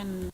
and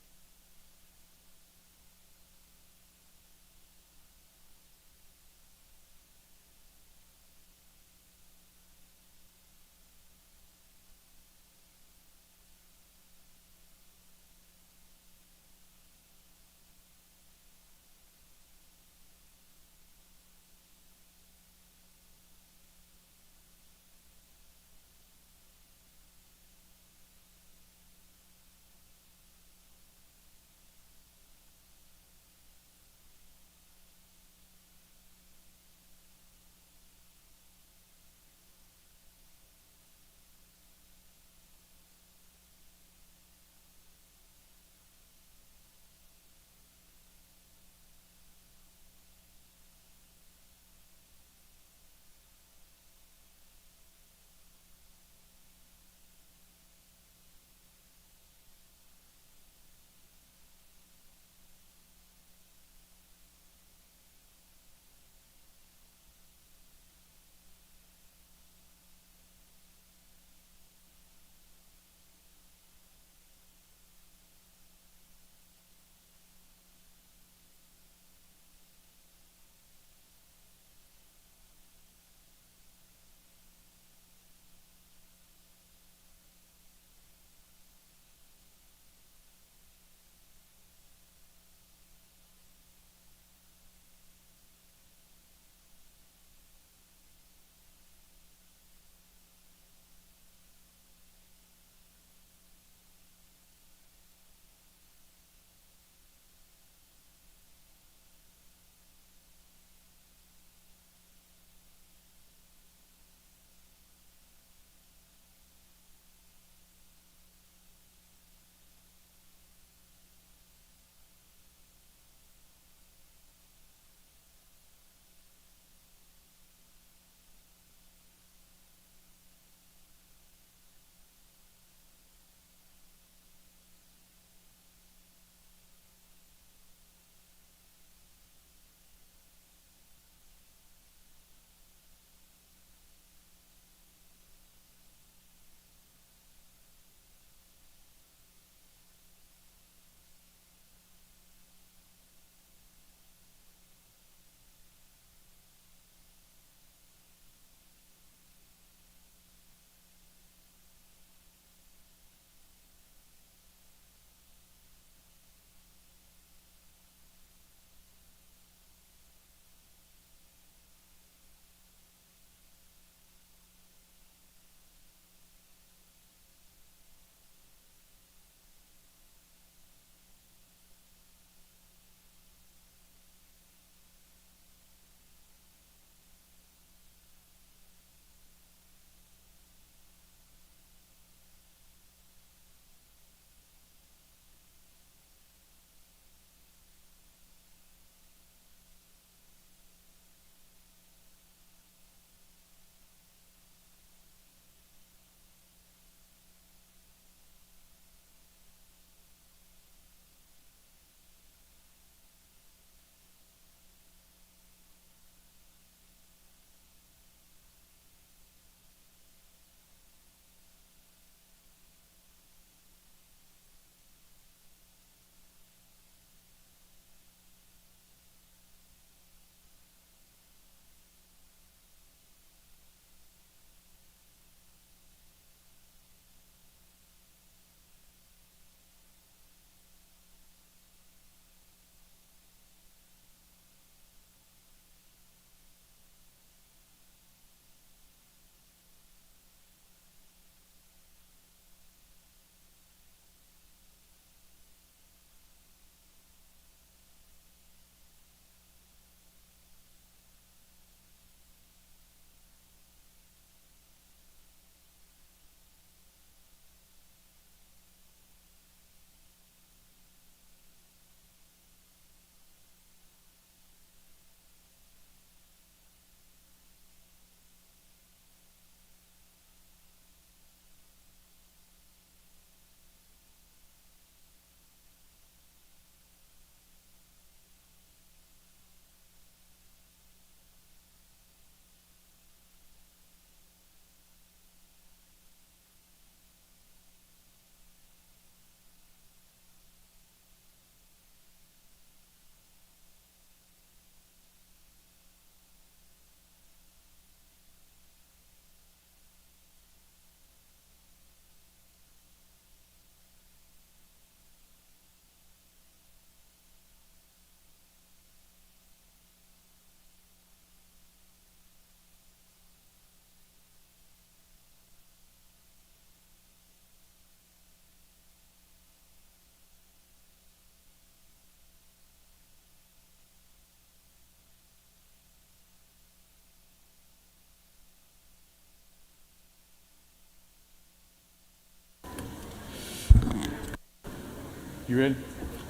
You ready?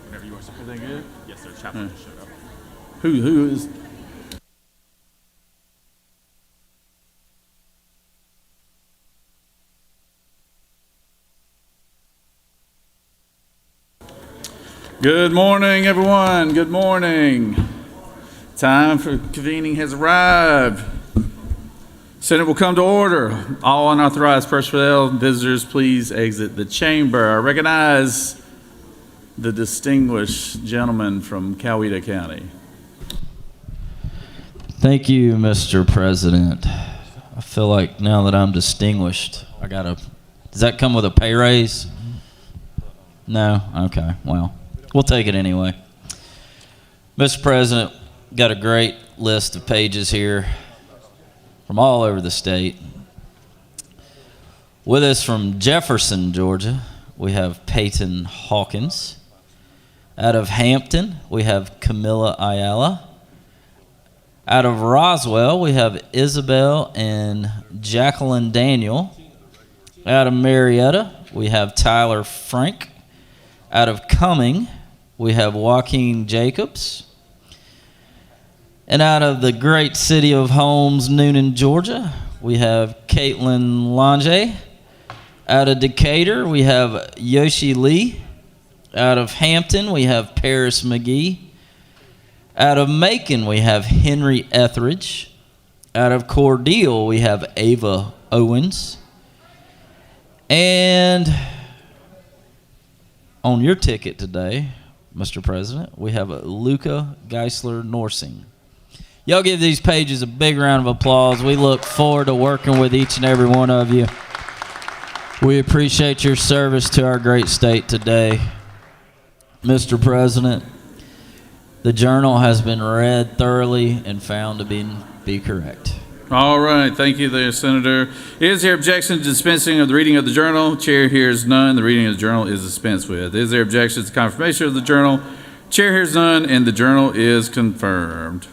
Whenever you are, sir. Everything good? Yes, sir. Chaplain just showed up. Who is? Good morning, everyone. Good morning. Time for convening has arrived. Senate will come to order. All unauthorized personnel, visitors, please exit the chamber. I recognize the distinguished gentleman from Coweta County. Thank you, Mr. President. I feel like now that I'm distinguished, does that come with a pay raise? No? Okay, well, we'll take it anyway. Mr. President, got a great list of pages here from all over the state. With us from Jefferson, Georgia, we have Peyton Hawkins. Out of Hampton, we have Camilla Ayala. Out of Roswell, we have Isabel and Jacqueline Daniel. Out of Marietta, we have Tyler Frank. Out of Cumming, we have Joaquin Jacobs. And out of the great city of Holmes, Noonan, Georgia, we have Caitlin Lange. Out of Decatur, we have Yoshi Lee. Out of Hampton, we have Paris McGee. Out of Macon, we have Henry Etheridge. Out of Cordele, we have Ava Owens. And on your ticket today, Mr. President, we have Luca Geisler Norsing. Y'all give these pages a big round of applause. We look forward to working with each and every one of you. We appreciate your service to our great state today. Mr. President, the journal has been read thoroughly and found to be correct. All right, thank you there, Senator. Is there objection to dispensing of the reading of the journal? Chair hears none. The reading of the journal is dispensed with. Is there objection to confirmation of the journal? Chair hears none, and the journal is confirmed.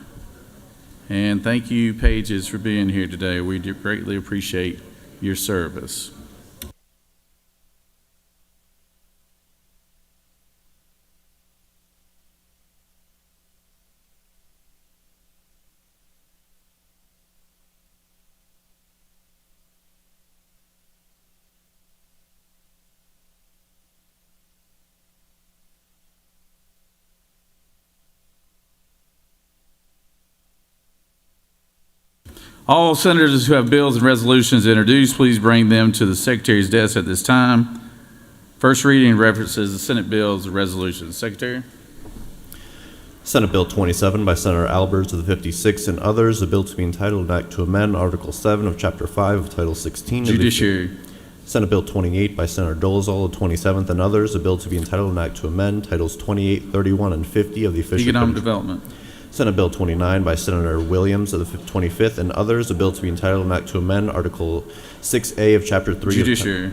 And thank you, pages, for being here today. We do greatly appreciate your service. All senators who have bills and resolutions introduced, please bring them to the Secretary's desk at this time. First reading references the Senate bills and resolutions. Secretary. Senate Bill 27 by Senator Albers of the 56th and others, a bill to be entitled an act to amend Article 7 of Chapter 5 of Title 16. Judiciary. Senate Bill 28 by Senator Dolezal of the 27th and others, a bill to be entitled an act to amend Titles 28, 31, and 50 of the official Economic Development. Senate Bill 29 by Senator Williams of the 25th and others, a bill to be entitled an act to amend Article 6A of Chapter 3 Judiciary.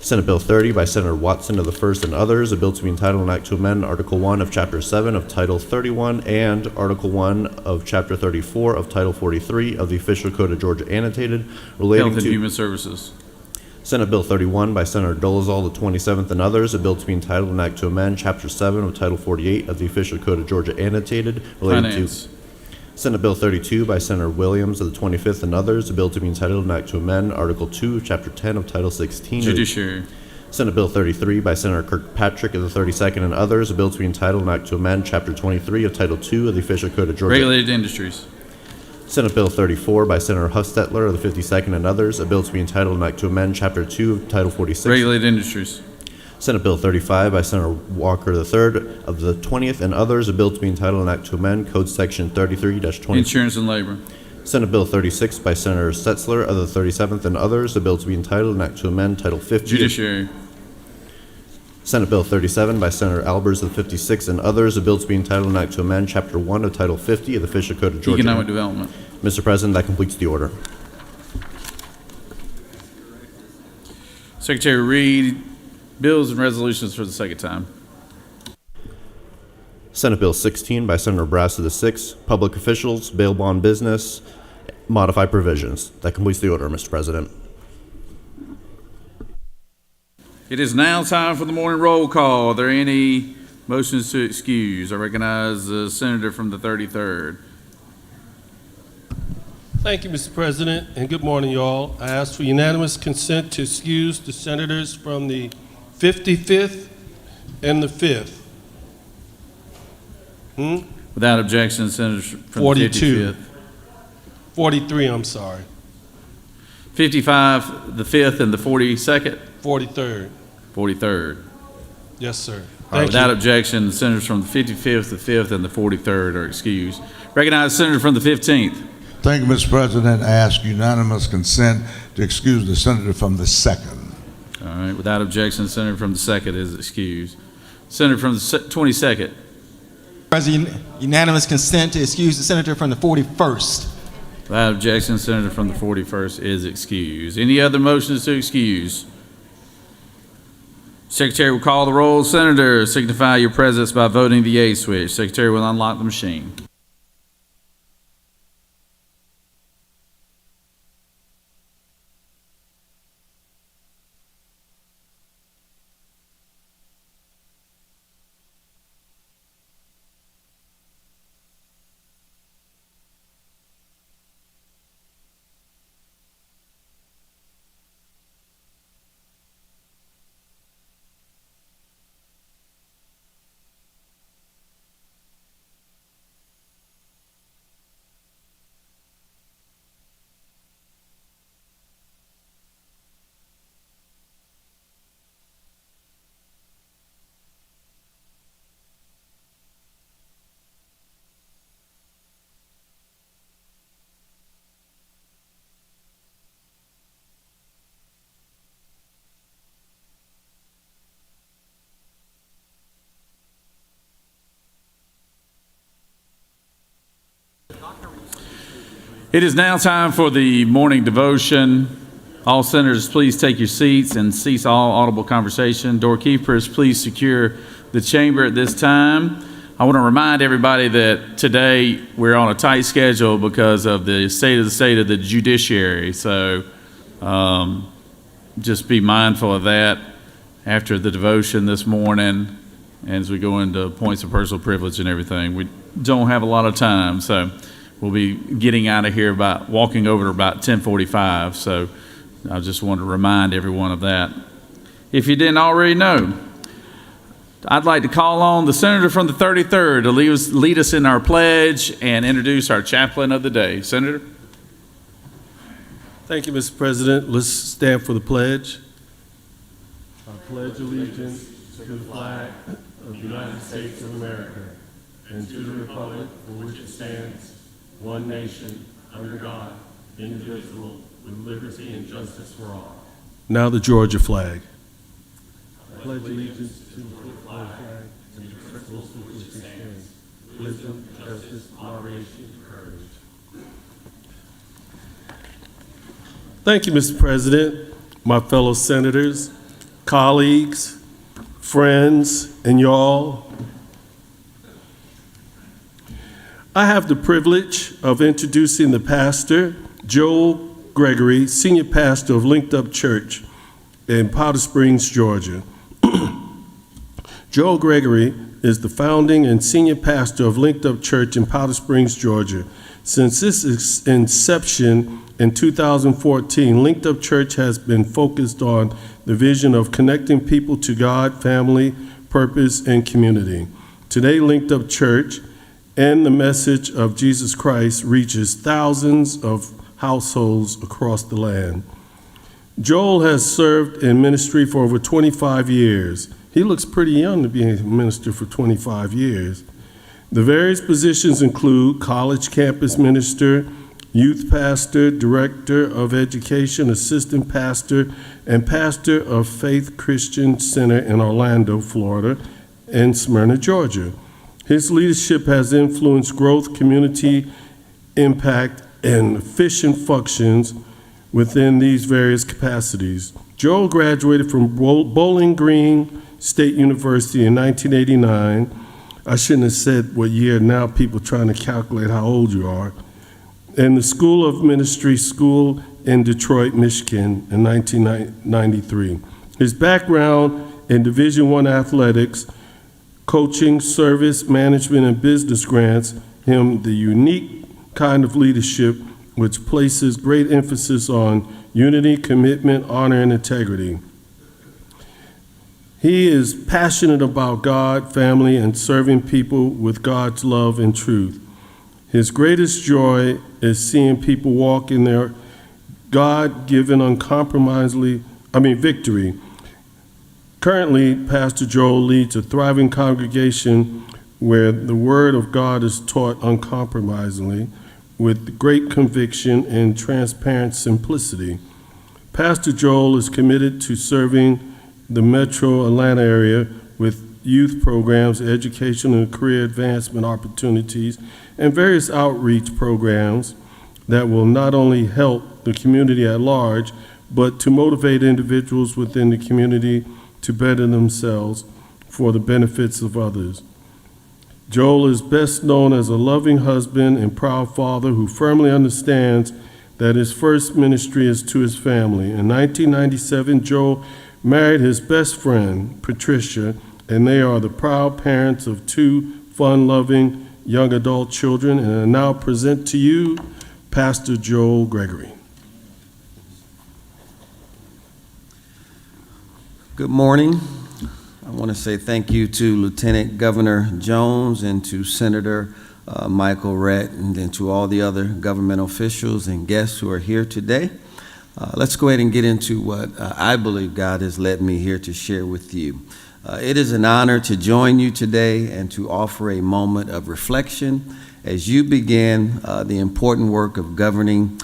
Senate Bill 30 by Senator Watson of the 1st and others, a bill to be entitled an act to amend Article 1 of Chapter 7 of Title 31 and Article 1 of Chapter 34 of Title 43 of the Official Code of Georgia annotated relating Health and to Human Services. Senate Bill 31 by Senator Dolezal, the 27th, and others, a bill to be entitled an act to amend Chapter 7 of Title 48 of the Official Code of Georgia annotated relating Finance. to Senate Bill 32 by Senator Williams of the 25th and others, a bill to be entitled an act to amend Article 2 of Chapter 10 of Title 16. Judiciary. Senate Bill 33 by Senator Kirkpatrick of the 32nd and others, a bill to be entitled an act to amend Chapter 23 of Title 2 of the Official Code of Georgia. Regulated Industries. Senate Bill 34 by Senator Hustetler of the 52nd and others, a bill to be entitled an act to amend Chapter 2 of Title 46. Regulated Industries. Senate Bill 35 by Senator Walker III of the 20th and others, a bill to be entitled an act to amend Code Section 33-20. Insurance and Labor. Senate Bill 36 by Senator Setzler of the 37th and others, a bill to be entitled an act to amend Title 50. Judiciary. Senate Bill 37 by Senator Albers of the 56th and others, a bill to be entitled an act to amend Chapter 1 of Title 50 of the Official Code of Georgia. Economic Development. Mr. President, that completes the order. Secretary, read bills and resolutions for the second time. Senate Bill 16 by Senator Brass of the 6th, Public Officials, Bail Bond Business, Modified Provisions. That completes the order, Mr. President. It is now time for the morning roll call. Are there any motions to excuse? I recognize the senator from the 33rd. Thank you, Mr. President, and good morning, y'all. I ask for unanimous consent to excuse the senators from the 55th and the 5th. Without objection, senators from the 42. 55th. 43, I'm sorry. 55, the 5th, and the 42nd? 43rd. 43rd. Yes, sir. All right, Thank without you. objection, the senators from the 55th, the 5th, and the 43rd are excused. Recognize the senator from the 15th. Thank you, Mr. President. I ask unanimous consent to excuse the senator from the 2nd. All right, without objection, the senator from the 2nd is excused. Senator from the 22nd. President, unanimous consent to excuse the senator from the 41st. Without objection, the senator from the 41st is excused. Any other motions to excuse? Secretary will call the roll. Senator, signify your presence by voting the yea switch. Secretary will unlock the machine. It is now time for the morning devotion. All senators, please take your seats and cease all audible conversation. Doorkeepers, please secure the chamber at this time. I want to remind everybody that today we're on a tight schedule because of the state of the judiciary. So just be mindful of that after the devotion this morning. And as we go into points of personal privilege and everything, we don't have a lot of time. So we'll be getting out of here walking over to about 10:45. So I just want to remind everyone of that. If you didn't already know, I'd like to call on the senator from the 33rd to lead us in our pledge and introduce our chaplain of the day. Senator? Thank you, Mr. President. Let's stand for the pledge. I pledge allegiance to the flag of the United States of America and to the republic for which it stands, one nation, under God, indivisible, with liberty and justice for all. Now the Georgia flag. I pledge allegiance to the flag and the principles for which it stands, wisdom, justice, moderation, courage. Thank you, Mr. President, my fellow senators, colleagues, friends, and y'all. I have the privilege of introducing the pastor, Joel Gregory, senior pastor of Linked Up Church in Powder Springs, Georgia. Joel Gregory is the founding and senior pastor of Linked Up Church in Powder Springs, Georgia. Since its inception in 2014, Linked Up Church has been focused on the vision of connecting people to God, family, purpose, and community. Today, Linked Up Church and the message of Jesus Christ reaches thousands of households across the land. Joel has served in ministry for over 25 years. He looks pretty young to be a minister for 25 years. The various positions include college campus minister, youth pastor, director of education, assistant pastor, and pastor of Faith Christian Center in Orlando, Florida, and Smyrna, Georgia. His leadership has influenced growth, community impact, and efficient functions within these various capacities. Joel graduated from Bowling Green State University in 1989. I shouldn't have said what year, now people trying to calculate how old you are. And the School of Ministry School in Detroit, Michigan in 1993. His background in Division I athletics, coaching, service, management, and business grants him the unique kind of leadership which places great emphasis on unity, commitment, honor, and integrity. He is passionate about God, family, and serving people with God's love and truth. His greatest joy is seeing people walk in their God-given victory. Currently, Pastor Joel leads a thriving congregation where the Word of God is taught uncompromisingly with great conviction and transparent simplicity. Pastor Joel is committed to serving the metro Atlanta area with youth programs, education and career advancement opportunities, and various outreach programs that will not only help the community at large, but to motivate individuals within the community to better themselves for the benefits of others. Joel is best known as a loving husband and proud father who firmly understands that his first ministry is to his family. In 1997, Joel married his best friend, Patricia, and they are the proud parents of 2 fun-loving young adult children. And I now present to you Pastor Joel Gregory. Good morning. I want to say thank you to Lieutenant Governor Jones and to Senator Michael Rhett, and then to all the other government officials and guests who are here today. Let's go ahead and get into what I believe God has led me here to share with you. It is an honor to join you today and to offer a moment of reflection as you begin the important work of governing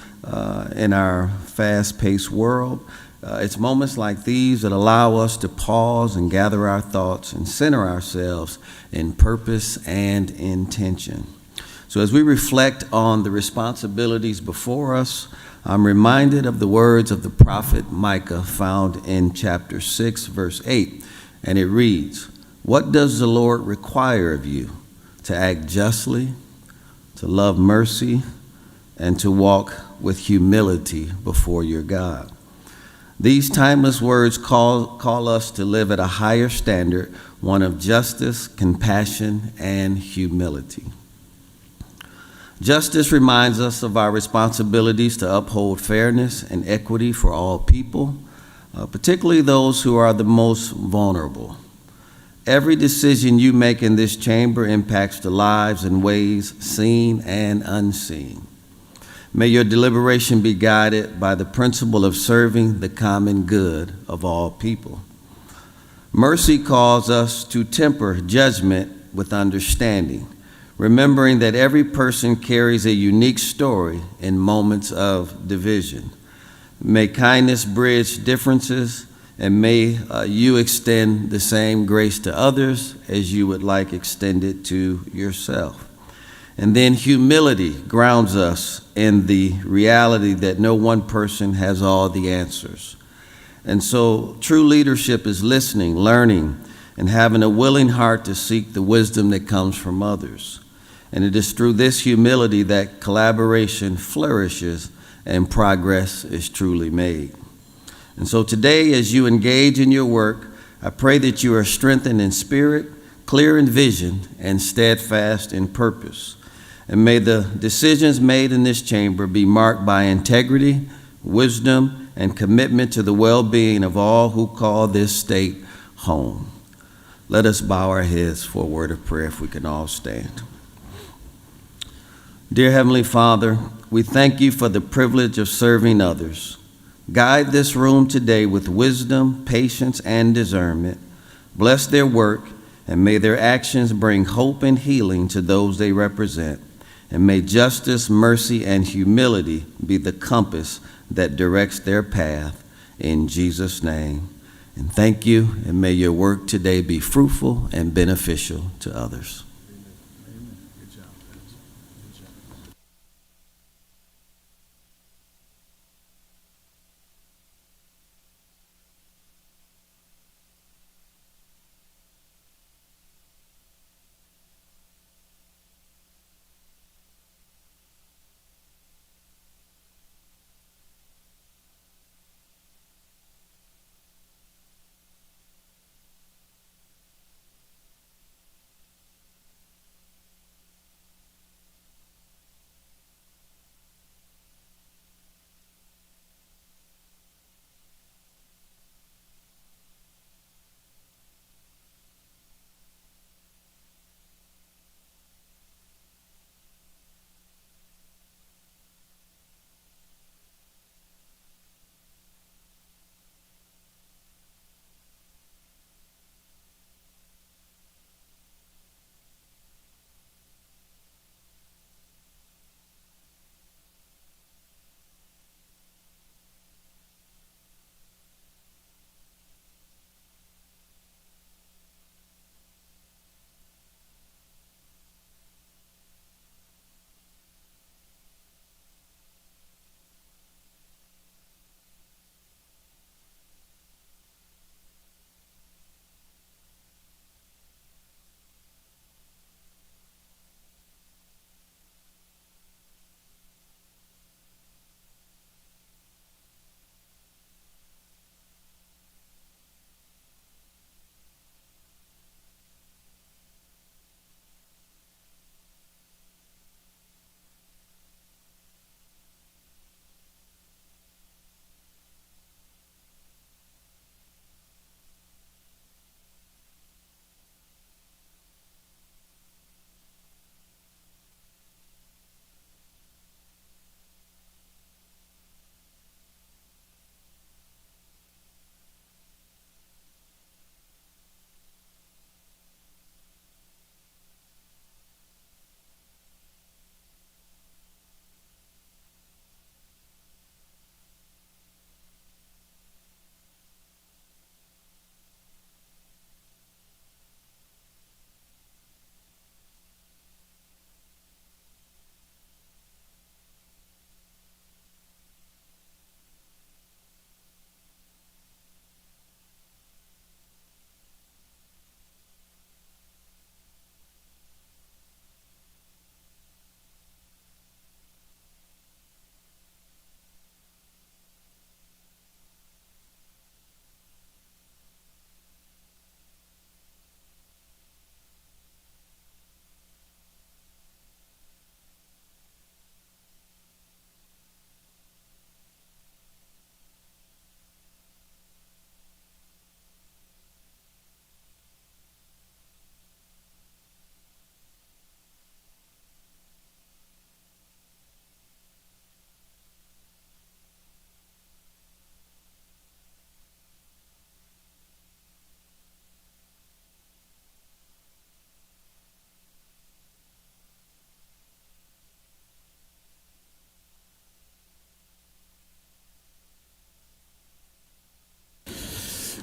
in our fast-paced world. It's moments like these that allow us to pause and gather our thoughts and center ourselves in purpose and intention. So as we reflect on the responsibilities before us, I'm reminded of the words of the prophet Micah found in chapter 6, verse 8, and it reads, "What does the Lord require of you? To act justly, to love mercy, and to walk with humility before your God." These timeless words call us to live at a higher standard, one of justice, compassion, and humility. Justice reminds us of our responsibilities to uphold fairness and equity for all people, particularly those who are the most vulnerable. Every decision you make in this chamber impacts the lives in ways seen and unseen. May your deliberation be guided by the principle of serving the common good of all people. Mercy calls us to temper judgment with understanding, remembering that every person carries a unique story in moments of division. May kindness bridge differences, and may you extend the same grace to others as you would like extended to yourself. And then humility grounds us in the reality that no one person has all the answers. And so true leadership is listening, learning, and having a willing heart to seek the wisdom that comes from others. And it is through this humility that collaboration flourishes and progress is truly made. And so today, as you engage in your work, I pray that you are strengthened in spirit, clear in vision, and steadfast in purpose. And may the decisions made in this chamber be marked by integrity, wisdom, and commitment to the well-being of all who call this state home. Let us bow our heads for a word of prayer if we can all stand. Dear Heavenly Father, we thank you for the privilege of serving others. Guide this room today with wisdom, patience, and discernment. Bless their work, and may their actions bring hope and healing to those they represent. And may justice, mercy, and humility be the compass that directs their path. In Jesus' name. And thank you, and may your work today be fruitful and beneficial to others.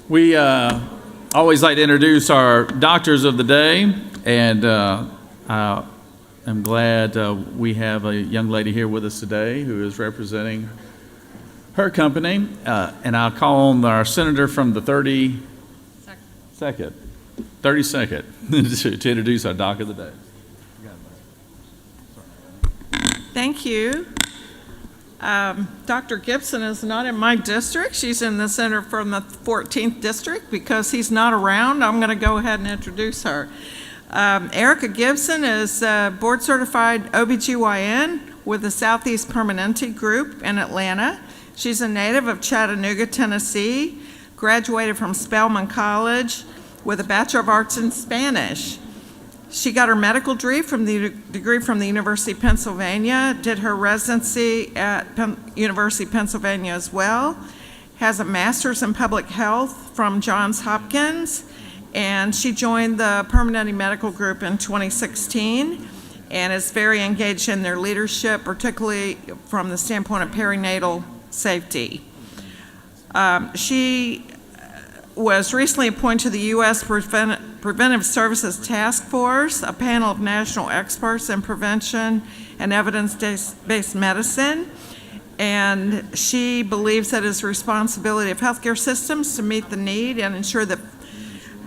We always like to introduce our doctors of the day, and I'm glad we have a young lady here with us today who is representing her company, and I'll call on our senator from the 32nd to introduce our doc of the day. Thank you. Dr. Gibson is not in my district. She's in the senator from the 14th district. Because he's not around, I'm going to go ahead and introduce her. Erica Gibson is board certified OBGYN with the Southeast Permanente Group in Atlanta. She's a native of Chattanooga, Tennessee, graduated from Spelman College with a Bachelor of Arts in Spanish. She got her medical degree from the University of Pennsylvania, did her residency at University of Pennsylvania as well, has a master's in public health from Johns Hopkins, and she joined the Permanente Medical Group in 2016 and is very engaged in their leadership, particularly from the standpoint of perinatal safety. She was recently appointed to the U.S. Preventive Services Task Force, a panel of national experts in prevention and evidence-based medicine. And she believes that it's the responsibility of healthcare systems to meet the need and ensure that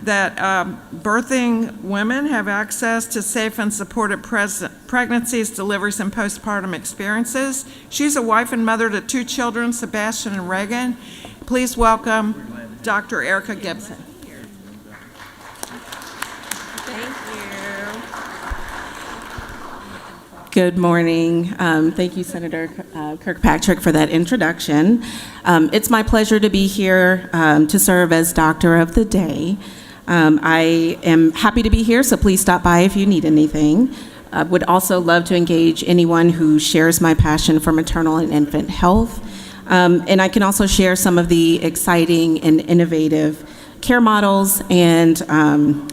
birthing women have access to safe and supported pregnancies, deliveries, and postpartum experiences. She's a wife and mother to 2 children, Sebastian and Reagan. Please welcome Dr. Erica Gibson. Thank you. Good morning. Thank you, Senator Kirkpatrick, for that introduction. It's my pleasure to be here to serve as Doctor of the Day. I am happy to be here, so please stop by if you need anything. I would also love to engage anyone who shares my passion for maternal and infant health. And I can also share some of the exciting and innovative care models and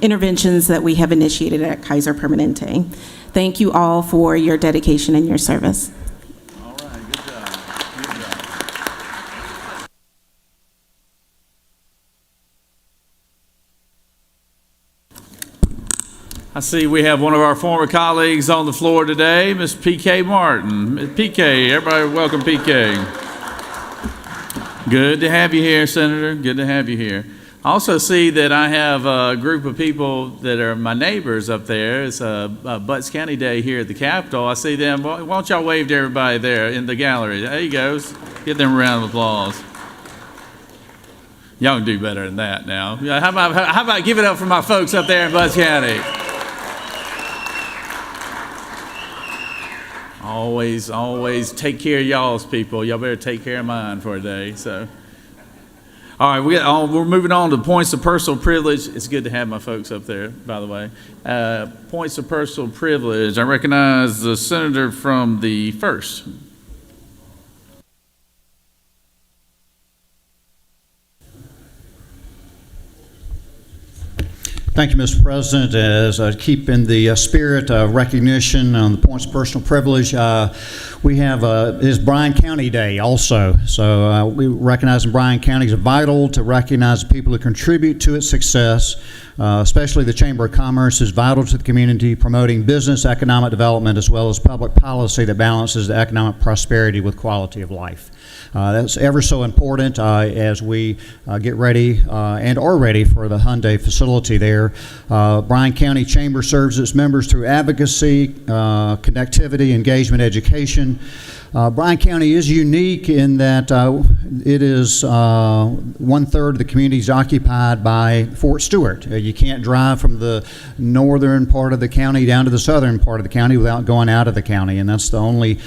interventions that we have initiated at Kaiser Permanente. Thank you all for your dedication and your service. All right, good job. Good job. I see we have one of our former colleagues on the floor today, Ms. P.K. Martin. Ms. P.K., everybody welcome P.K. Good to have you here, Senator. Good to have you here. I also see that I have a group of people that are my neighbors up there. It's Butts County Day here at the Capitol. I see them. Why don't y'all wave to everybody there in the gallery? There you go. Give them a round of applause. Y'all can do better than that now. How about give it up for my folks up there in Butts County? Always take care of y'all's people. Y'all better take care of mine for a day. So, all right, we're moving on to points of personal privilege. It's good to have my folks up there, by the way. Points of personal privilege. I recognize the senator from the 1st. Thank you, Mr. President. As I keep in the spirit of recognition on the points of personal privilege, we have is Bryan County Day also. So we recognize in Bryan County is vital to recognize the people who contribute to its success, especially the Chamber of Commerce is vital to the community, promoting business, economic development, as well as public policy that balances the economic prosperity with quality of life. That's ever so important as we get ready and are ready for the Hyundai facility there. Bryan County Chamber serves its members through advocacy, connectivity, engagement, education. Bryan County is unique in that it is 1/3 of the community is occupied by Fort Stewart. You can't drive from the northern part of the county down to the southern part of the county without going out of the county, and that's the only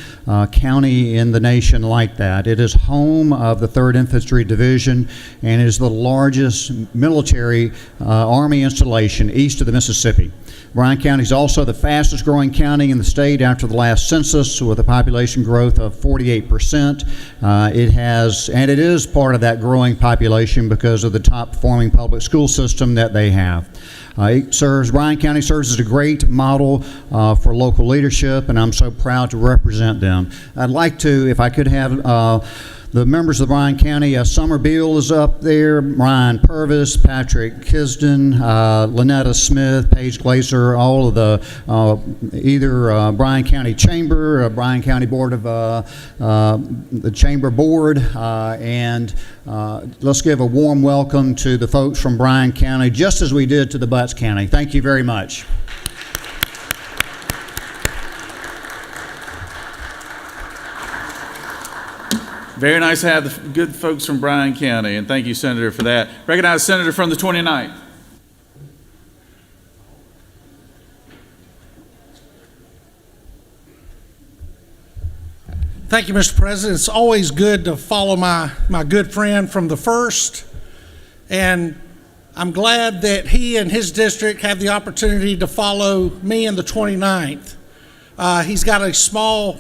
county in the nation like that. It is home of the 3rd Infantry Division and is the largest military Army installation east of the Mississippi. Bryan County is also the fastest growing county in the state after the last census, with a population growth of 48%. It is part of that growing population because of the top performing public school system that they have. Bryan County serves as a great model for local leadership, and I'm so proud to represent them. I'd like to, if I could have the members of Bryan County. Summer Beal is up there, Ryan Purvis, Patrick Kisden, Lynetta Smith, Paige Glaser, all of the either Bryan County Chamber, Bryan County Board of the Chamber Board, and let's give a warm welcome to the folks from Bryan County, just as we did to the Butts County. Thank you very much. Very nice to have the good folks from Bryan County, and thank you, Senator, for that. Recognize Senator from the 29th. Thank you, Mr. President. It's always good to follow my good friend from the 1st, and I'm glad that he and his district have the opportunity to follow me in the 29th. He's got a small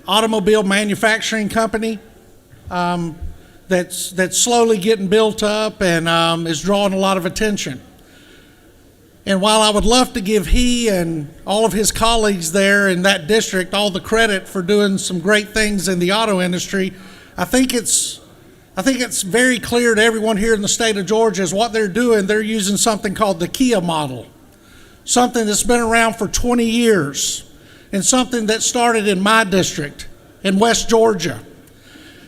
automobile manufacturing company that's slowly getting built up and is drawing a lot of attention. And while I would love to give he and all of his colleagues there in that district all the credit for doing some great things in the auto industry, I think it's very clear to everyone here in the state of Georgia is what they're doing. They're using something called the Kia model, something that's been around for 20 years. And something that started in my district in West Georgia.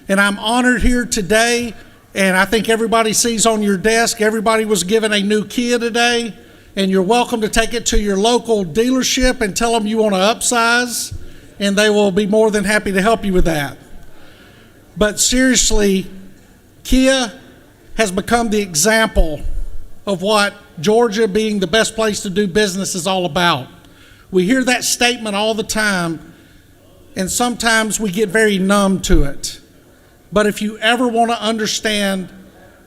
And I'm honored here today, and I think everybody sees on your desk, everybody was given a new Kia today, and you're welcome to take it to your local dealership and tell them you want to upsize, and they will be more than happy to help you with that. But seriously, Kia has become the example of what Georgia being the best place to do business is all about. We hear that statement all the time, and sometimes we get very numb to it. But if you ever want to understand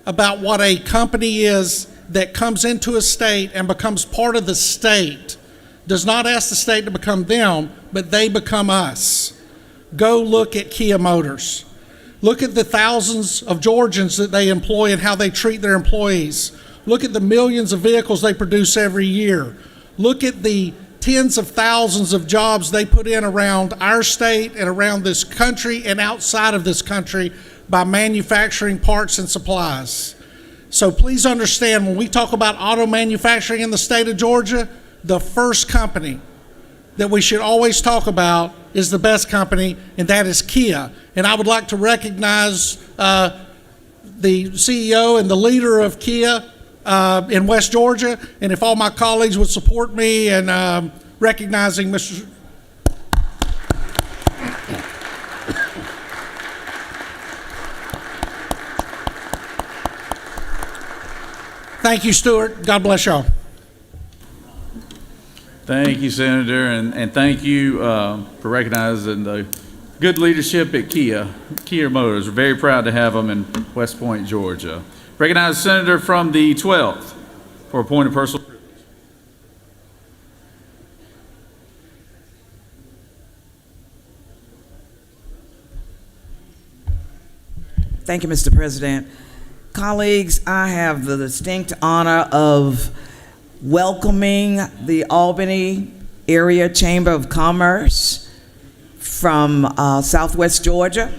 about what a company is that comes into a state and becomes part of the state, does not ask the state to become them, but they become us, go look at Kia Motors. Look at the thousands of Georgians that they employ and how they treat their employees. Look at the millions of vehicles they produce every year. Look at the tens of thousands of jobs they put in around our state and around this country and outside of this country by manufacturing parts and supplies. So please understand, when we talk about auto manufacturing in the state of Georgia, the first company that we should always talk about is the best company, and that is Kia. And I would like to recognize the CEO and the leader of Kia in West Georgia, and if all my colleagues would support me in recognizing Mr. Thank you, Stuart. God bless y'all. Thank you, Senator, and thank you for recognizing the good leadership at Kia Motors. We're very proud to have them in West Point, Georgia. Recognize the Senator from the 12th for a point of personal privilege. Thank you, Mr. President. Colleagues, I have the distinct honor of welcoming the Albany Area Chamber of Commerce from Southwest Georgia,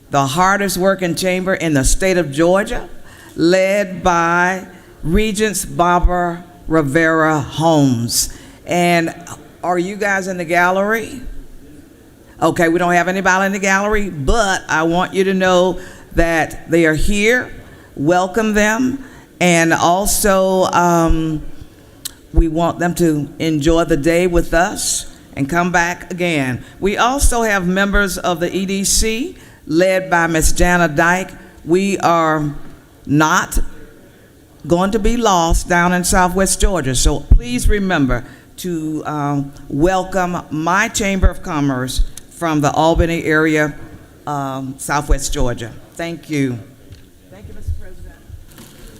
the hardest working chamber in the state of Georgia, led by Regents Barbara Rivera Holmes. And are you guys in the gallery? Okay, we don't have anybody in the gallery, but I want you to know that they are here. Welcome them. And also, we want them to enjoy the day with us and come back again. We also have members of the EDC led by Ms. Jana Dyke. We are not going to be lost down in Southwest Georgia. So please remember to welcome my Chamber of Commerce from the Albany area, Southwest Georgia. Thank you. Thank you, Mr. President.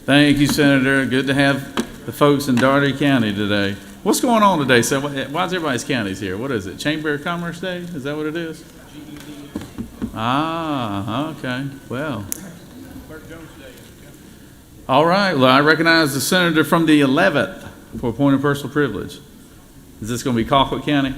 Thank you, Senator. Good to have the folks in Dougherty County today. What's going on today? So why is everybody's counties here? What is it? Chamber of Commerce Day? Is that what it is? Ah, okay. Well. All right. Well, I recognize the Senator from the 11th for a point of personal privilege. Is this going to be Colquitt County?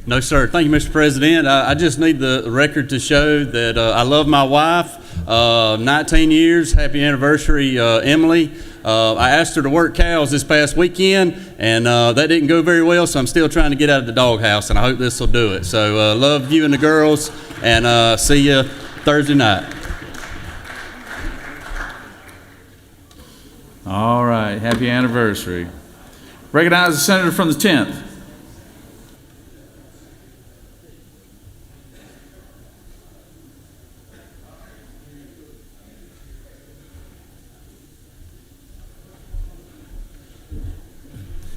No, sir. Thank you, Mr. President. I just need the record to show that I love my wife. 19 years. Happy anniversary, Emily. I asked her to work cows this past weekend, and that didn't go very well, so I'm still trying to get out of the doghouse, and I hope this will do it. So love you and the girls, and see you Thursday night. All right, happy anniversary. Recognize the senator from the 10th.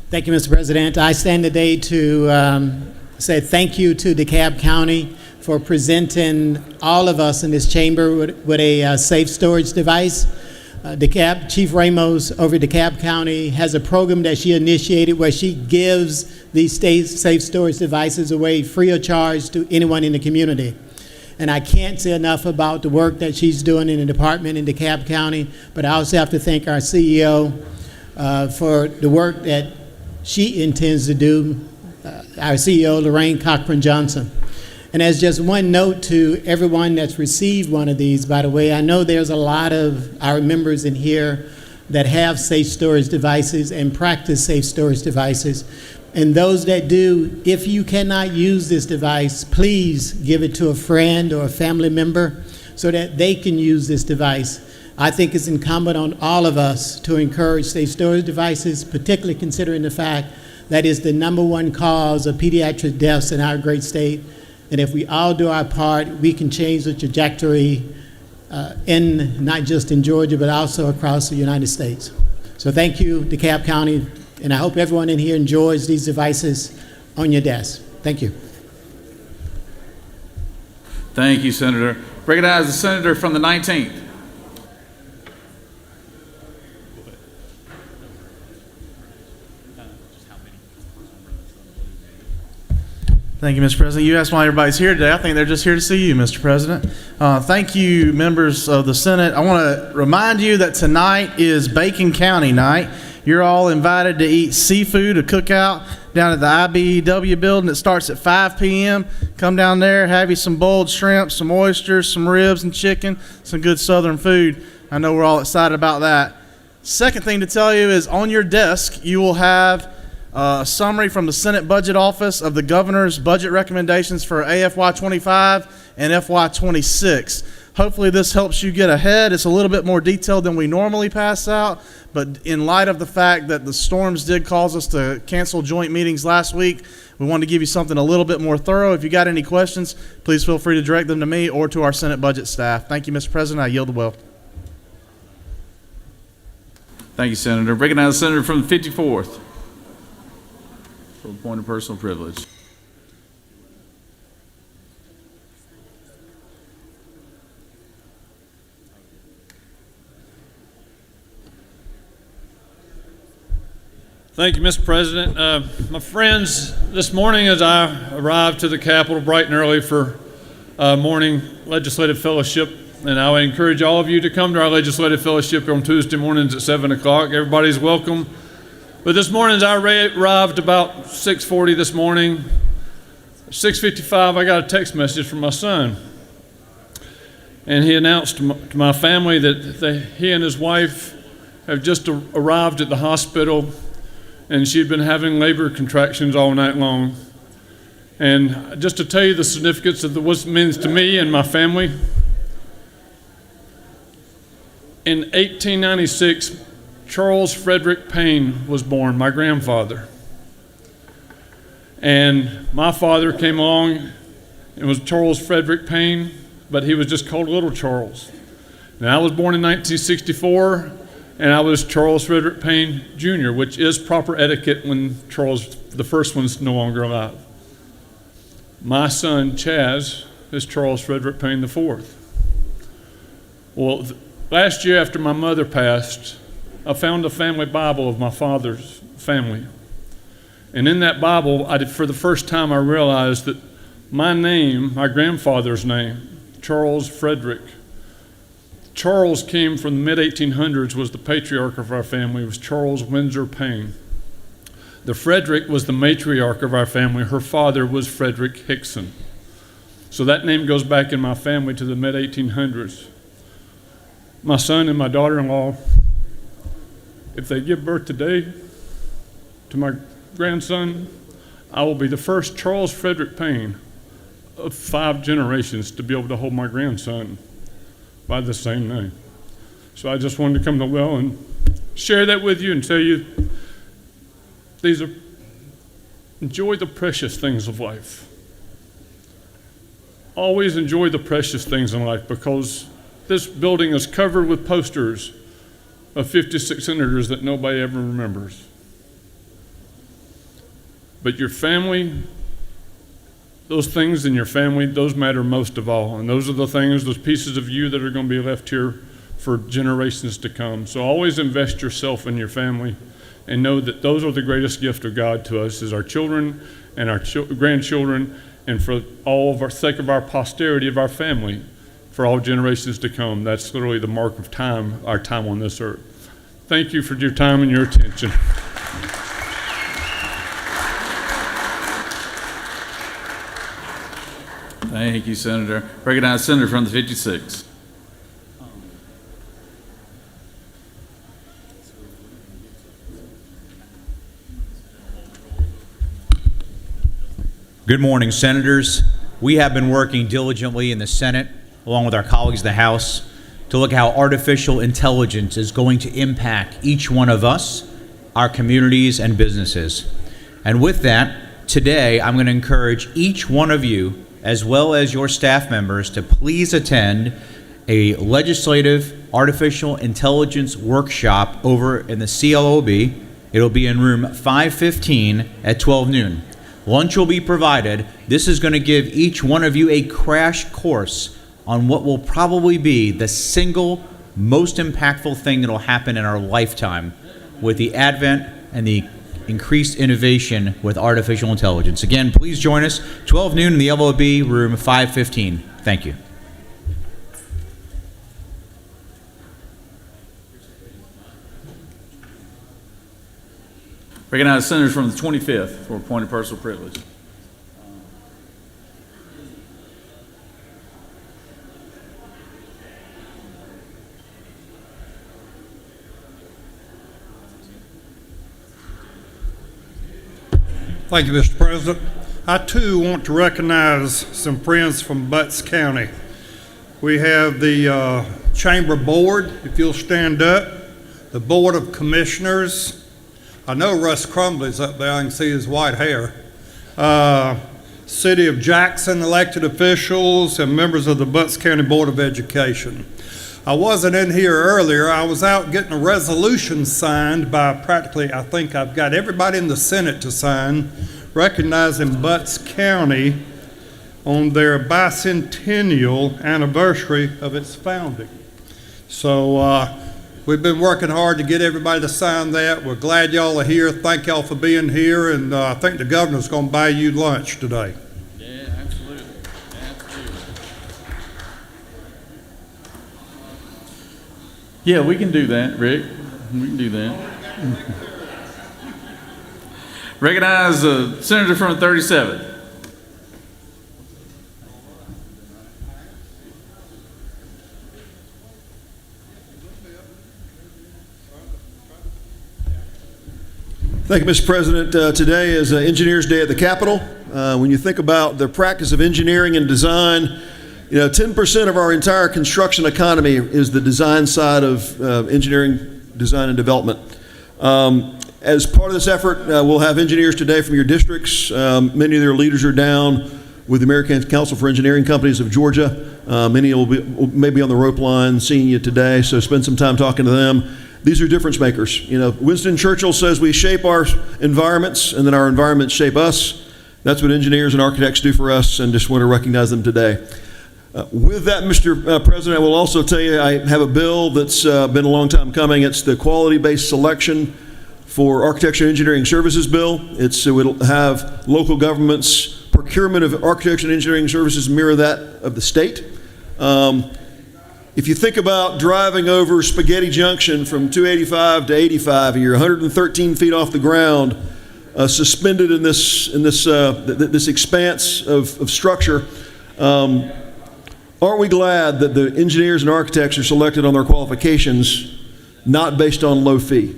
Thank you, Mr. President. I stand today to say thank you to DeKalb County for presenting all of us in this chamber with a safe storage device. Chief Ramos over DeKalb County has a program that she initiated where she gives these safe storage devices away free of charge to anyone in the community. And I can't say enough about the work that she's doing in the department in DeKalb County, but I also have to thank our CEO for the work that she intends to do, our CEO, Lorraine Cochran Johnson. And as just one note to everyone that's received one of these, by the way, I know there's a lot of our members in here that have safe storage devices and practice safe storage devices. And those that do, if you cannot use this device, please give it to a friend or a family member so that they can use this device. I think it's incumbent on all of us to encourage safe storage devices, particularly considering the fact that is the #1 cause of pediatric deaths in our great state. And if we all do our part, we can change the trajectory not just in Georgia, but also across the United States. So thank you, DeKalb County, and I hope everyone in here enjoys these devices on your desk. Thank you. Thank you, Senator. Recognize the senator from the 19th. Thank you, Mr. President. You asked why everybody's here today. I think they're just here to see you, Mr. President. Thank you, members of the Senate. I want to remind you that tonight is Bacon County night. You're all invited to eat seafood, a cookout down at the IBEW building. It starts at 5 p.m. Come down there, have you some boiled shrimp, some oysters, some ribs and chicken, some good Southern food. I know we're all excited about that. Second thing to tell you is on your desk, you will have a summary from the Senate Budget Office of the governor's budget recommendations for AFY 25 and FY 26. Hopefully this helps you get ahead. It's a little bit more detailed than we normally pass out, but in light of the fact that the storms did cause us to cancel joint meetings last week, we wanted to give you something a little bit more thorough. If you got any questions, please feel free to direct them to me or to our Senate budget staff. Thank you, Mr. President. I yield the will. Thank you, Senator. Recognize the senator from the 54th. For a point of personal privilege. Thank you, Mr. President. My friends, this morning as I arrived to the Capitol bright and early for morning legislative fellowship, and I would encourage all of you to come to our legislative fellowship on Tuesday mornings at 7 o'clock. Everybody's welcome. But this morning, as I arrived about 6:40 this morning, 6:55, I got a text message from my son. And he announced to my family that he and his wife have just arrived at the hospital, and she'd been having labor contractions all night long. And just to tell you the significance of what it means to me and my family, in 1896, Charles Frederick Payne was born, my grandfather. And my father came along and was Charles Frederick Payne, but he was just called Little Charles. And I was born in 1964, and I was Charles Frederick Payne Jr., which is proper etiquette when Charles, the first one's no longer alive. My son, Chaz, is Charles Frederick Payne IV. Well, last year after my mother passed, I found a family Bible of my father's family. And in that Bible, for the first time, I realized that my name, my grandfather's name, Charles Frederick, Charles came from the mid-1800s, was the patriarch of our family, was Charles Windsor Payne. The Frederick was the matriarch of our family. Her father was Frederick Hickson. So that name goes back in my family to the mid-1800s. My son and my daughter-in-law, if they give birth today to my grandson, I will be the first Charles Frederick Payne of 5 generations to be able to hold my grandson by the same name. So I just wanted to come to Well and share that with you and tell you enjoy the precious things of life. Always enjoy the precious things in life, because this building is covered with posters of 56 senators that nobody ever remembers. But your family, those things in your family, those matter most of all. And those are the things, those pieces of you that are going to be left here for generations to come. So always invest yourself in your family and know that those are the greatest gift of God to us, is our children and our grandchildren, and for all of our sake of our posterity of our family, for all generations to come. That's literally the mark of time, our time on this earth. Thank you for your time and your attention. Thank you, Senator. Recognize Senator from the 56. Good morning, Senators. We have been working diligently in the Senate, along with our colleagues in the House, to look at how artificial intelligence is going to impact each one of us, our communities, and businesses. And with that, today I'm going to encourage each one of you, as well as your staff members, to please attend a legislative artificial intelligence workshop over in the CLOB. It'll be in room 515 at 12 noon. Lunch will be provided. This is going to give each one of you a crash course on what will probably be the single most impactful thing that will happen in our lifetime with the advent and the increased innovation with artificial intelligence. Again, please join us 12 noon in the LOB room 515. Thank you. Recognize senators from the 25th for appointed personal privilege. Thank you, Mr. President. I too want to recognize some friends from Butts County. We have the Chamber Board, if you'll stand up, the Board of Commissioners. I know Russ Crumbly's up there, I can see his white hair. City of Jackson elected officials and members of the Butts County Board of Education. I wasn't in here earlier. I was out getting a resolution signed by practically, I think I've got everybody in the Senate to sign, recognizing Butts County on their bicentennial anniversary of its founding. So we've been working hard to get everybody to sign that. We're glad y'all are here. Thank y'all for being here, and I think the governor's going to buy you lunch today. Yeah, absolutely. Absolutely. Yeah, we can do that, Rick. We can do that. Recognize the senator from the 37th. Thank you, Mr. President. Today is Engineers Day at the Capitol. When you think about the practice of engineering and design, 10% of our entire construction economy is the design side of engineering, design, and development. As part of this effort, we'll have engineers today from your districts. Many of their leaders are down with the American Council for Engineering Companies of Georgia. Many may be on the rope line seeing you today, so spend some time talking to them. These are difference makers. Winston Churchill says we shape our environments and then our environments shape us. That's what engineers and architects do for us, and just want to recognize them today. With that, Mr. President, I will also tell you I have a bill that's been a long time coming. It's the Quality-Based Selection for Architecture and Engineering Services Bill. It'll have local governments' procurement of architecture and engineering services mirror that of the state. If you think about driving over Spaghetti Junction from 285 to 85 and you're 113 feet off the ground, suspended in this expanse of structure, aren't we glad that the engineers and architects are selected on their qualifications, not based on low fee?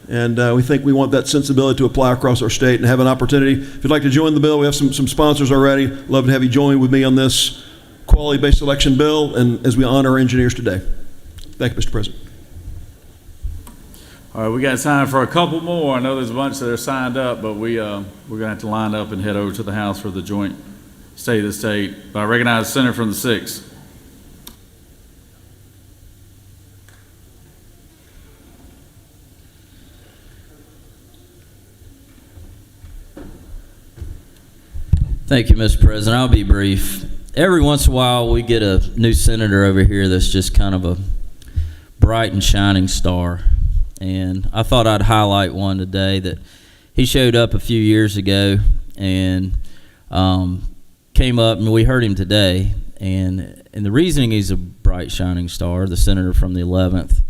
And we think we want that sensibility to apply across our state and have an opportunity. If you'd like to join the bill, we have some sponsors already. Love to have you join with me on this quality-based selection bill, and as we honor our engineers today. Thank you, Mr. President. All right, we got time for a couple more. I know there's a bunch that are signed up, but we're going to have to line up and head over to the House for the joint State of the State. But I recognize the senator from the 6th. Thank you, Mr. President. I'll be brief. Every once in a while, we get a new senator over here that's just kind of a bright and shining star. And I thought I'd highlight one today that he showed up a few years ago and came up, and we heard him today. And the reasoning he's a bright, shining star, the senator from the 11th,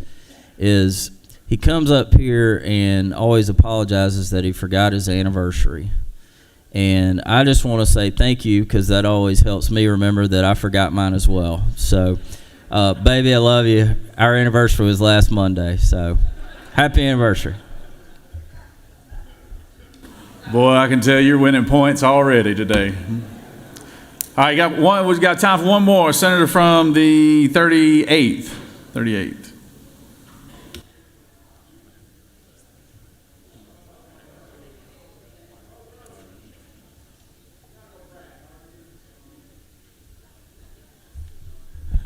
is he comes up here and always apologizes that he forgot his anniversary. And I just want to say thank you, because that always helps me remember that I forgot mine as well. So, baby, I love you. Our anniversary was last Monday, so happy anniversary. Boy, I can tell you're winning points already today. All right, we've got time for one more. Senator from the 38th. 38th.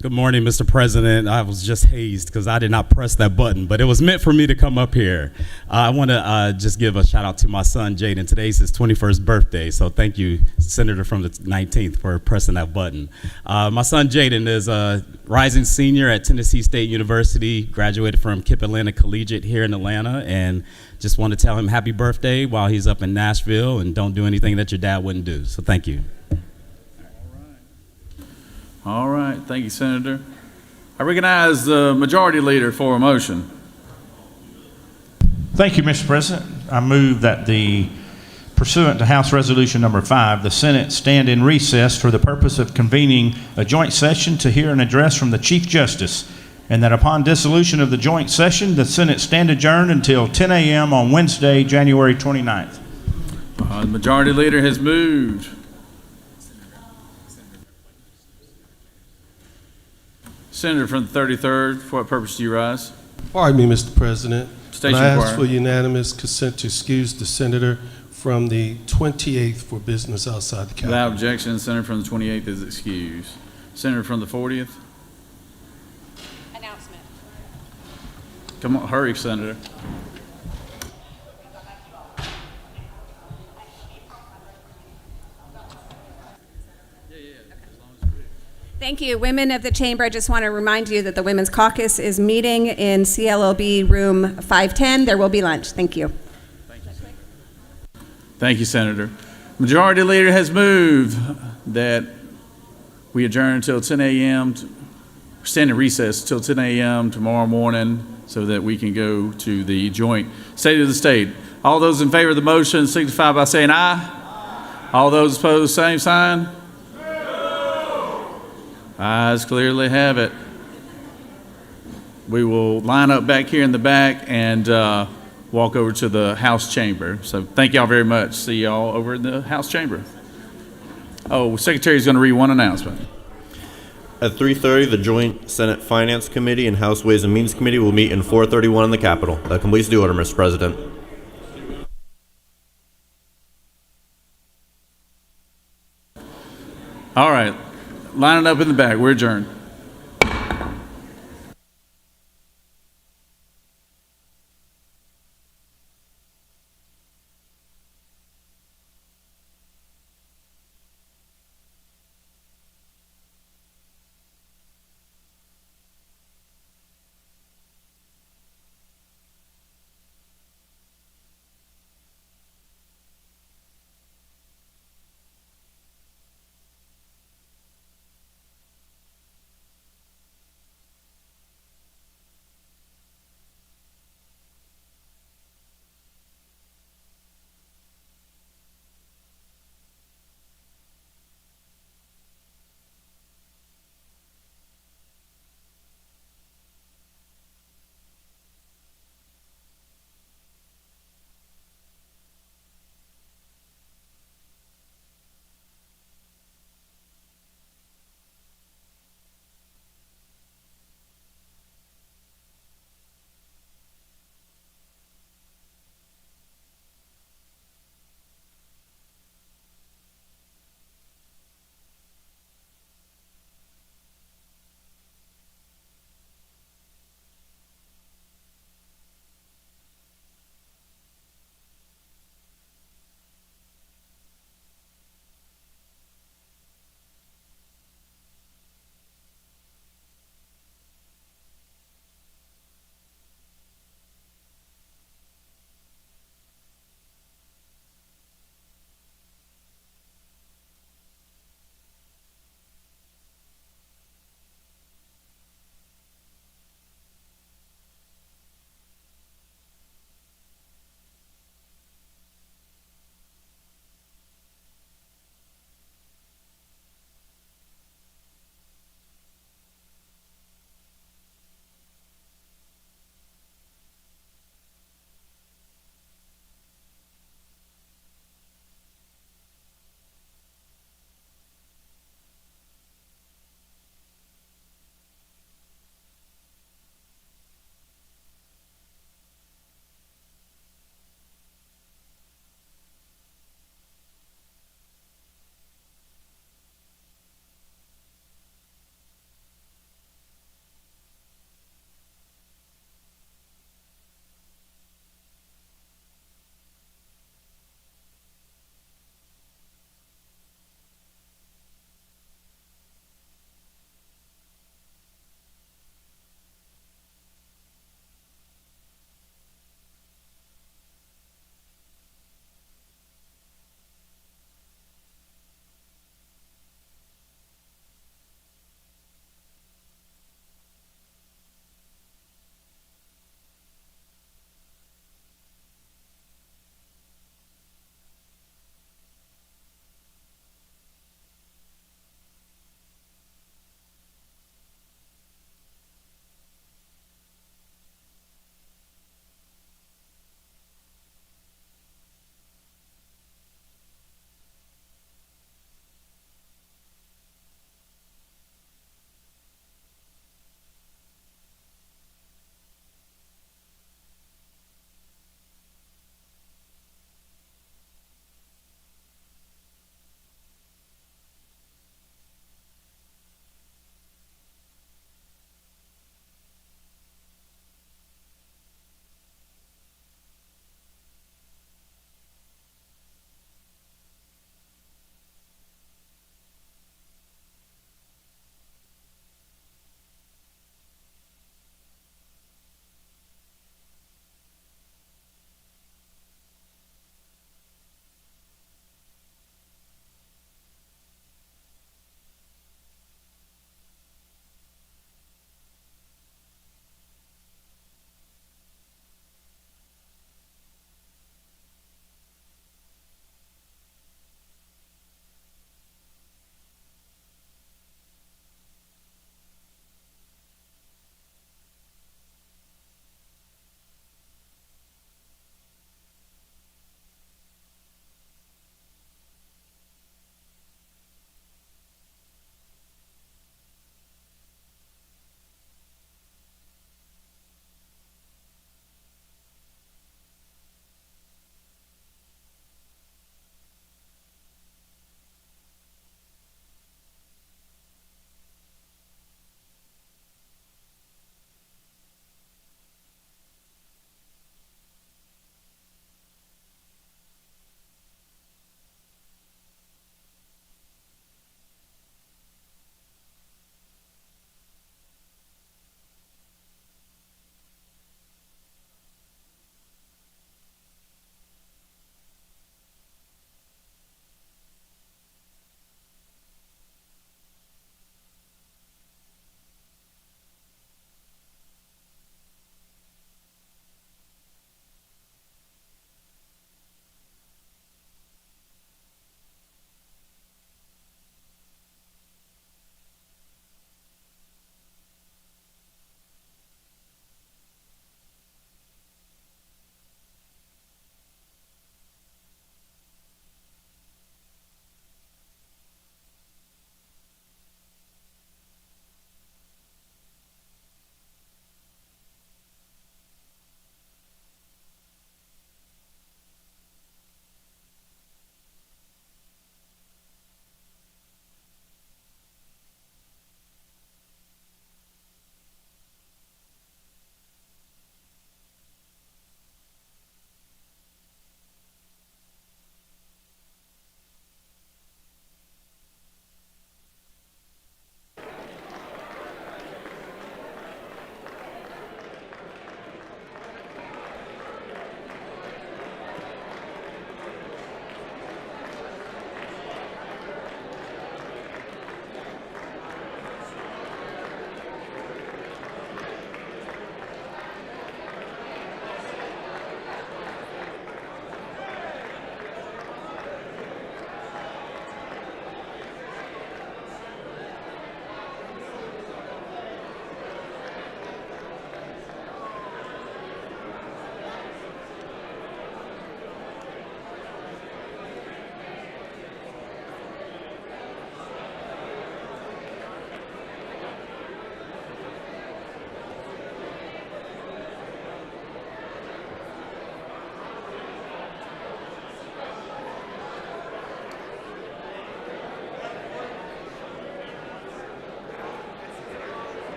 Good morning, Mr. President. I was just hazed because I did not press that button, but it was meant for me to come up here. I want to just give a shout out to my son, Jaden. Today's his 21st birthday, so thank you, Senator from the 19th, for pressing that button. My son, Jaden, is a rising senior at Tennessee State University, graduated from KIPP Atlanta Collegiate here in Atlanta, and just want to tell him happy birthday while he's up in Nashville, and don't do anything that your dad wouldn't do. So thank you. All right, thank you, Senator. I recognize the Majority Leader for a motion. Thank you, Mr. President. I move that pursuant to House Resolution Number 5, the Senate stand in recess for the purpose of convening a joint session to hear an address from the Chief Justice, and that upon dissolution of the joint session, the Senate stand adjourned until 10 a.m. on Wednesday, January 29th. The Majority Leader has moved. Senator from the 33rd, for what purpose do you rise? Pardon me, Mr. President. Station I ask choir. for unanimous consent to excuse the senator from the 28th for business outside the Capitol. Without objection, Senator from the 28th is excused. Senator from the 40th? Announcement. Come on, hurry, Senator. Thank you. Women of the Chamber, I just want to remind you that the Women's Caucus is meeting in CLOB room 510. There will be lunch. Thank you. Thank you, Senator. Majority Leader has moved that we adjourn until 10 a.m., stand in recess till 10 a.m. tomorrow morning so that we can go to the joint State of the State. All those in favor of the motion signify by saying aye. All those opposed, same sign. Ayes clearly have it. We will line up back here in the back and walk over to the House chamber. So thank y'all very much. See y'all over in the House chamber. Oh, Secretary's going to read one announcement. At 3:30, the Joint Senate Finance Committee and House Ways and Means Committee will meet in 431 in the Capitol. That completes the order, Mr. President. All right. Lining up in the back. We're adjourned.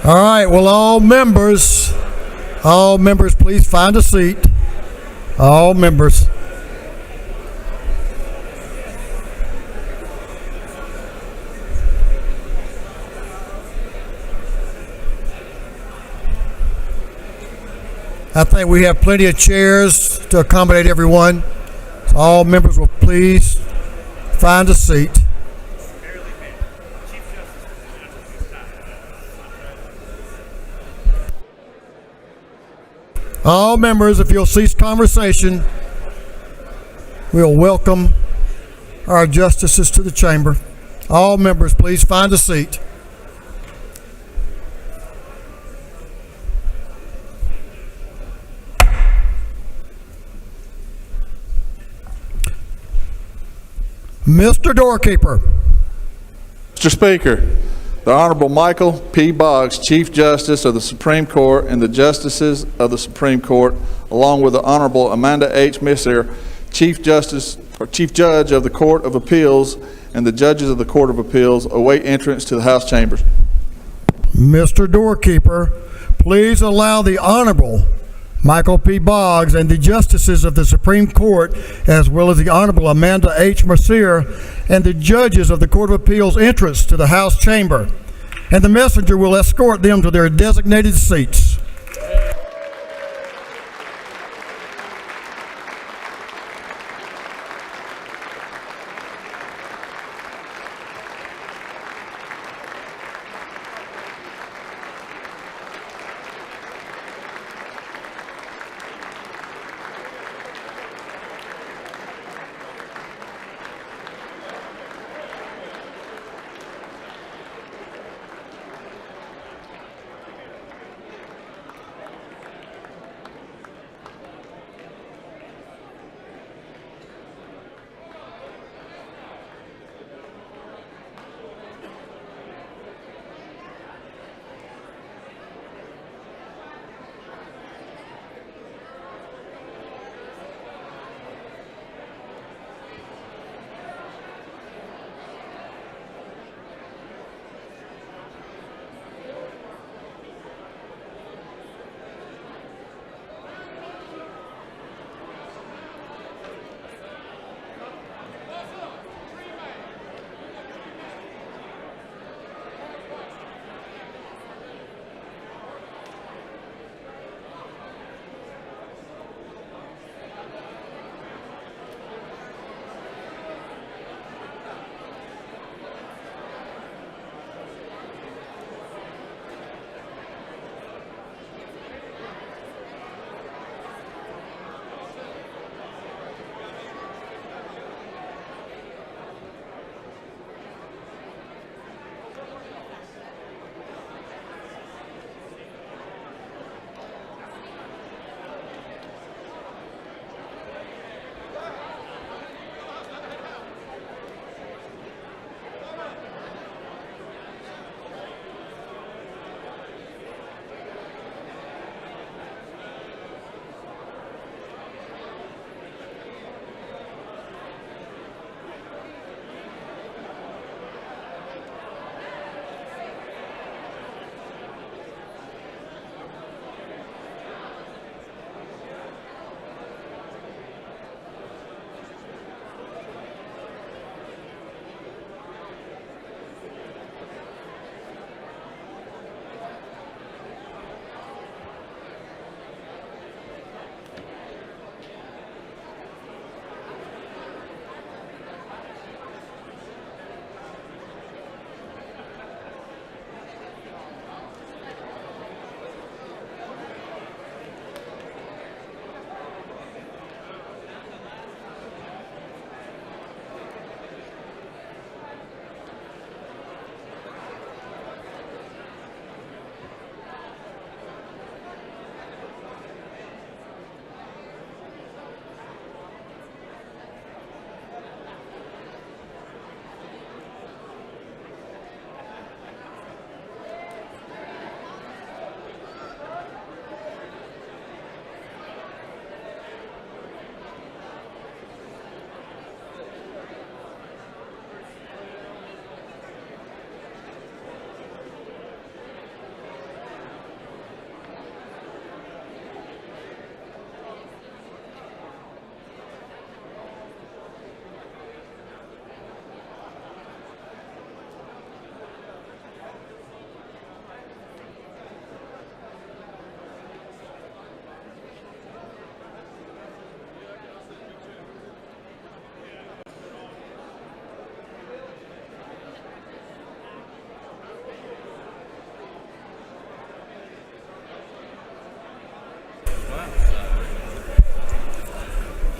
All right, well, all members, please find a seat. All members. I think we have plenty of chairs to accommodate everyone. So all members will please find a seat. All members, if you'll cease conversation, we'll welcome our justices to the chamber. All members, please find a seat. Mr. Doorkeeper. Mr. Speaker, the Honorable Michael P. Boggs, Chief Justice of the Supreme Court, and the Justices of the Supreme Court, along with the Honorable Amanda H. Messier, Chief Justice or Chief Judge of the Court of Appeals, and the judges of the Court of Appeals, await entrance to the House chambers. Mr. Doorkeeper, please allow the Honorable Michael P. Boggs and the Justices of the Supreme Court, as well as the Honorable Amanda H. Mercier and the judges of the Court of Appeals entrance to the House chamber, and the messenger will escort them to their designated seats.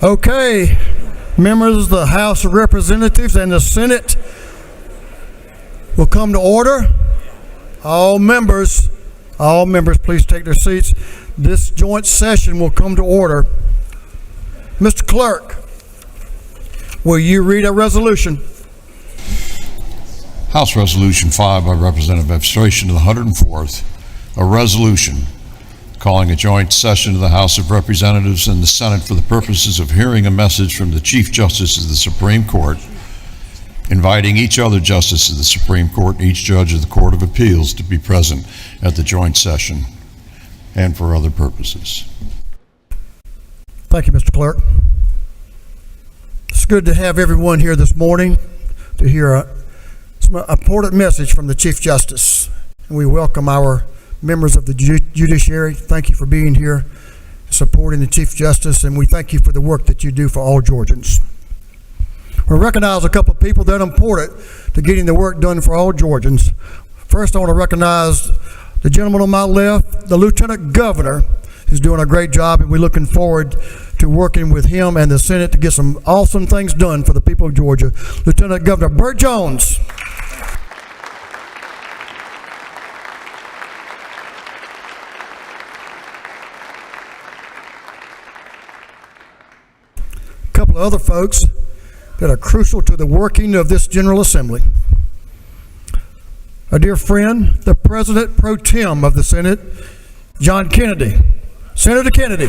Okay, members of the House of Representatives and the Senate will come to order. All members, please take their seats. This joint session will come to order. Mr. Clerk, will you read a resolution? House Resolution 5 by Representative Administration to the 104th, a resolution calling a joint session of the House of Representatives and the Senate for the purposes of hearing a message from the Chief Justice of the Supreme Court, inviting each other justice of the Supreme Court and each judge of the Court of Appeals to be present at the joint session and for other purposes. Thank you, Mr. Clerk. It's good to have everyone here this morning to hear an important message from the Chief Justice. And we welcome our members of the judiciary. Thank you for being here, supporting the Chief Justice, and we thank you for the work that you do for all Georgians. We recognize a couple of people that are important to getting the work done for all Georgians. First, I want to recognize the gentleman on my left, the Lieutenant Governor, who's doing a great job, and we're looking forward to working with him and the Senate to get some awesome things done for the people of Georgia. Lieutenant Governor Burt Jones. A couple of other folks that are crucial to the working of this General Assembly. A dear friend, the President Pro Tem of the Senate, John Kennedy. Senator Kennedy.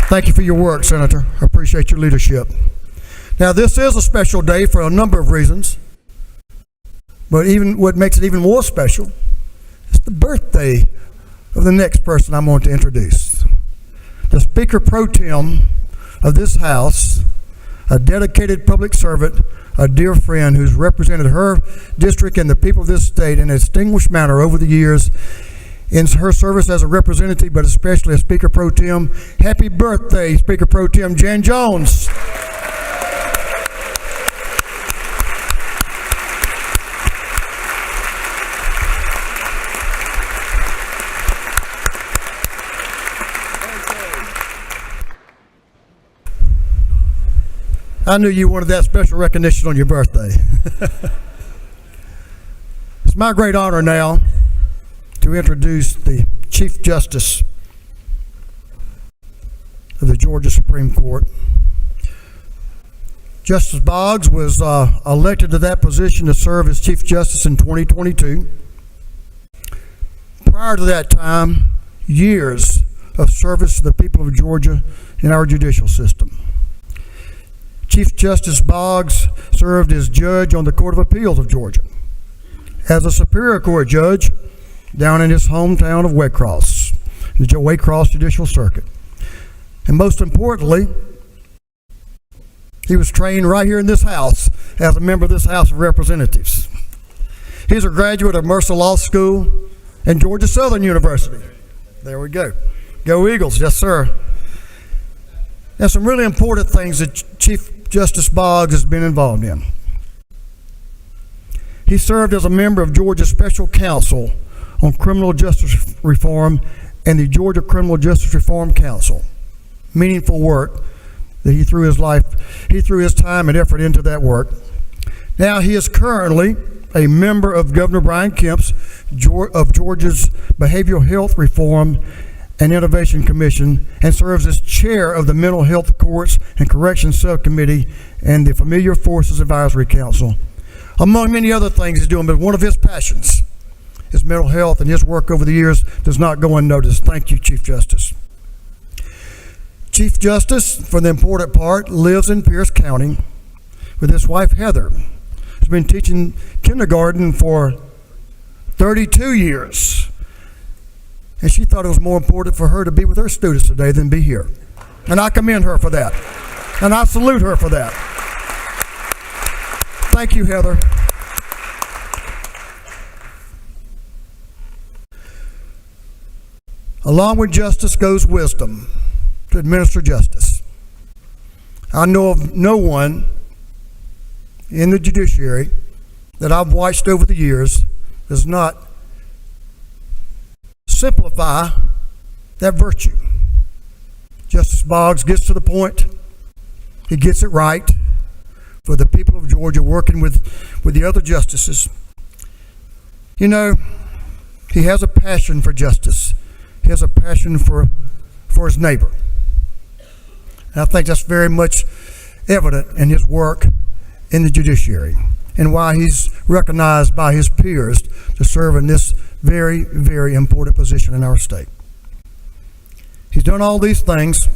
Thank you for your work, Senator. I appreciate your leadership. Now, this is a special day for a number of reasons, but even what makes it even more special is the birthday of the next person I'm going to introduce. The Speaker Pro Tem of this House, a dedicated public servant, a dear friend who's represented her district and the people of this state in a distinguished manner over the years in her service as a representative, but especially as Speaker Pro Tem. Happy birthday, Speaker Pro Tem Jan Jones. I knew you wanted that special recognition on your birthday. It's my great honor now to introduce the Chief Justice of the Georgia Supreme Court. Justice Boggs was elected to that position to serve as Chief Justice in 2022. Prior to that time, years of service to the people of Georgia in our judicial system. Chief Justice Boggs served as judge on the Court of Appeals of Georgia, as a Superior Court judge down in his hometown of Waycross, the Waycross Judicial Circuit. And most importantly, he was trained right here in this House as a member of this House of Representatives. He's a graduate of Mercer Law School and Georgia Southern University. There we go. Go Eagles, yes sir. And some really important things that Chief Justice Boggs has been involved in. He served as a member of Georgia's Special Counsel on Criminal Justice Reform and the Georgia Criminal Justice Reform Council. Meaningful work that he threw his time and effort into that work. Now he is currently a member of Governor Brian Kemp's of Georgia's Behavioral Health Reform and Innovation Commission, and serves as chair of the Mental Health Courts and Corrections Subcommittee and the Familiar Forces Advisory Council. Among many other things he's doing, but one of his passions is mental health, and his work over the years does not go unnoticed. Thank you, Chief Justice. Chief Justice, for the important part, lives in Pierce County with his wife, Heather, who's been teaching kindergarten for 32 years. And she thought it was more important for her to be with her students today than be here. And I commend her for that. And I salute her for that. Thank you, Heather. Along with justice goes wisdom to administer justice. I know of no one in the judiciary that I've watched over the years does not simplify that virtue. Justice Boggs gets to the point. He gets it right for the people of Georgia, working with the other justices. You know, he has a passion for justice. He has a passion for his neighbor. And I think that's very much evident in his work in the judiciary and why he's recognized by his peers to serve in this very, very important position in our state. He's done all these things,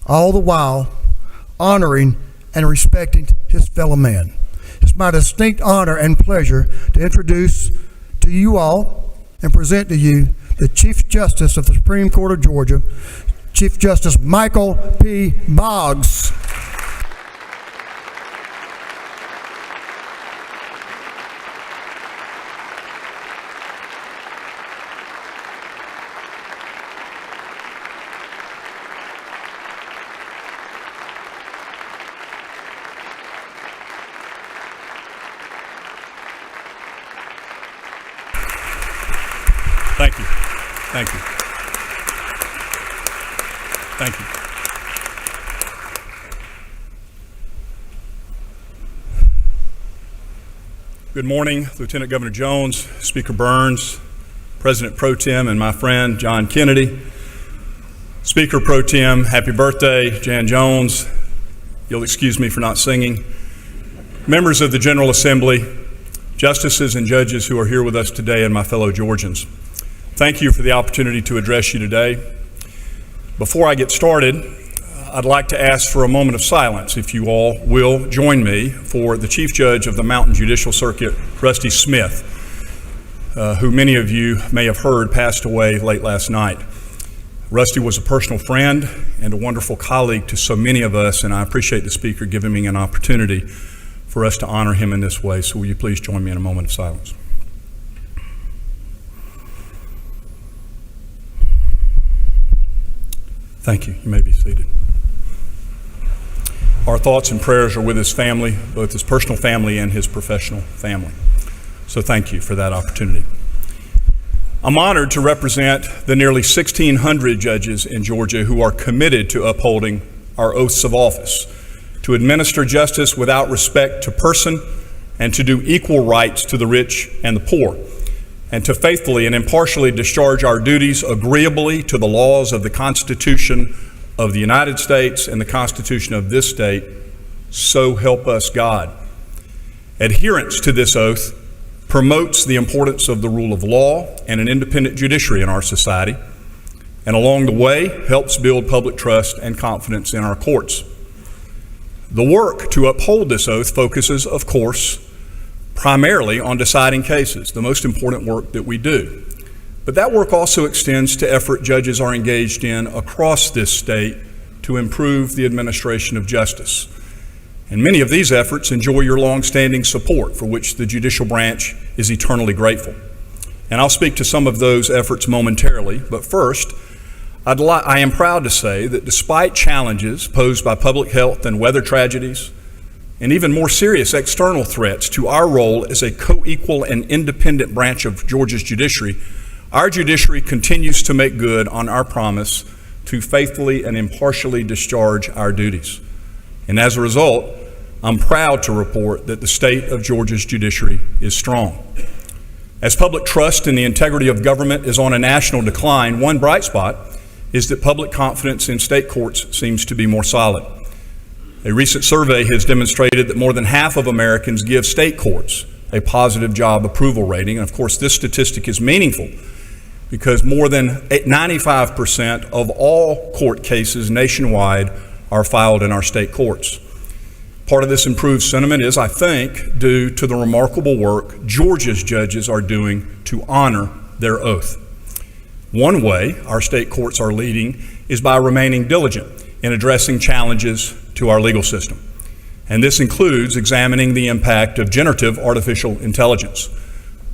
all the while honoring and respecting his fellow man. It's my distinct honor and pleasure to introduce to you all and present to you the Chief Justice of the Supreme Court of Georgia, Chief Justice Michael P. Boggs. Thank you. Thank you. Thank you. Good morning, Lieutenant Governor Jones, Speaker Burns, President Pro Tem, and my friend John Kennedy. Speaker Pro Tem, happy birthday, Jan Jones. You'll excuse me for not singing. Members of the General Assembly, justices and judges who are here with us today, and my fellow Georgians. Thank you for the opportunity to address you today. Before I get started, I'd like to ask for a moment of silence, if you all will join me, for the Chief Judge of the Mountain Judicial Circuit, Rusty Smith, who many of you may have heard passed away late last night. Rusty was a personal friend and a wonderful colleague to so many of us, and I appreciate the Speaker giving me an opportunity for us to honor him in this way. So will you please join me in a moment of silence? Thank you. You may be seated. Our thoughts and prayers are with his family, both his personal family and his professional family. So thank you for that opportunity. I'm honored to represent the nearly 1,600 judges in Georgia who are committed to upholding our oaths of office, to administer justice without respect to person, and to do equal rights to the rich and the poor, and to faithfully and impartially discharge our duties agreeably to the laws of the Constitution of the United States and the Constitution of this state, so help us God. Adherence to this oath promotes the importance of the rule of law and an independent judiciary in our society, and along the way helps build public trust and confidence in our courts. The work to uphold this oath focuses, of course, primarily on deciding cases, the most important work that we do. But that work also extends to effort judges are engaged in across this state to improve the administration of justice. And many of these efforts enjoy your longstanding support, for which the judicial branch is eternally grateful. And I'll speak to some of those efforts momentarily, but first, I am proud to say that despite challenges posed by public health and weather tragedies, and even more serious external threats to our role as a co-equal and independent branch of Georgia's judiciary, our judiciary continues to make good on our promise to faithfully and impartially discharge our duties. And as a result, I'm proud to report that the state of Georgia's judiciary is strong. As public trust in the integrity of government is on a national decline, one bright spot is that public confidence in state courts seems to be more solid. A recent survey has demonstrated that more than half of Americans give state courts a positive job approval rating. And of course, this statistic is meaningful because more than 95% of all court cases nationwide are filed in our state courts. Part of this improved sentiment is, I think, due to the remarkable work Georgia's judges are doing to honor their oath. One way our state courts are leading is by remaining diligent in addressing challenges to our legal system. And this includes examining the impact of generative artificial intelligence.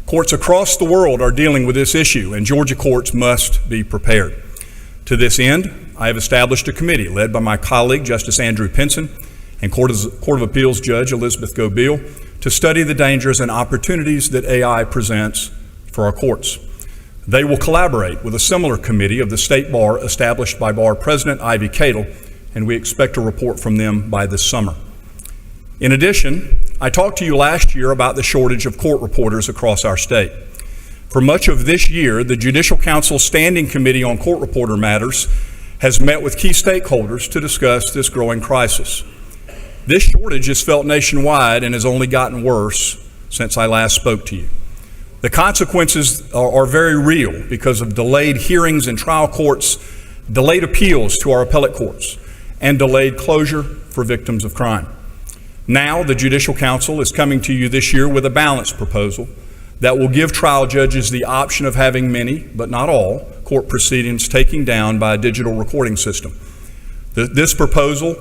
Courts across the world are dealing with this issue, and Georgia courts must be prepared. To this end, I have established a committee led by my colleague, Justice Andrew Pinson, and Court of Appeals Judge Elizabeth Gobeil to study the dangers and opportunities that AI presents for our courts. They will collaborate with a similar committee of the State Bar established by Bar President Ivy Cadle, and we expect a report from them by this summer. In addition, I talked to you last year about the shortage of court reporters across our state. For much of this year, the Judicial Council Standing Committee on Court Reporter Matters has met with key stakeholders to discuss this growing crisis. This shortage is felt nationwide and has only gotten worse since I last spoke to you. The consequences are very real because of delayed hearings in trial courts, delayed appeals to our appellate courts, and delayed closure for victims of crime. Now, the Judicial Council is coming to you this year with a balanced proposal that will give trial judges the option of having many, but not all, court proceedings taken down by a digital recording system. This proposal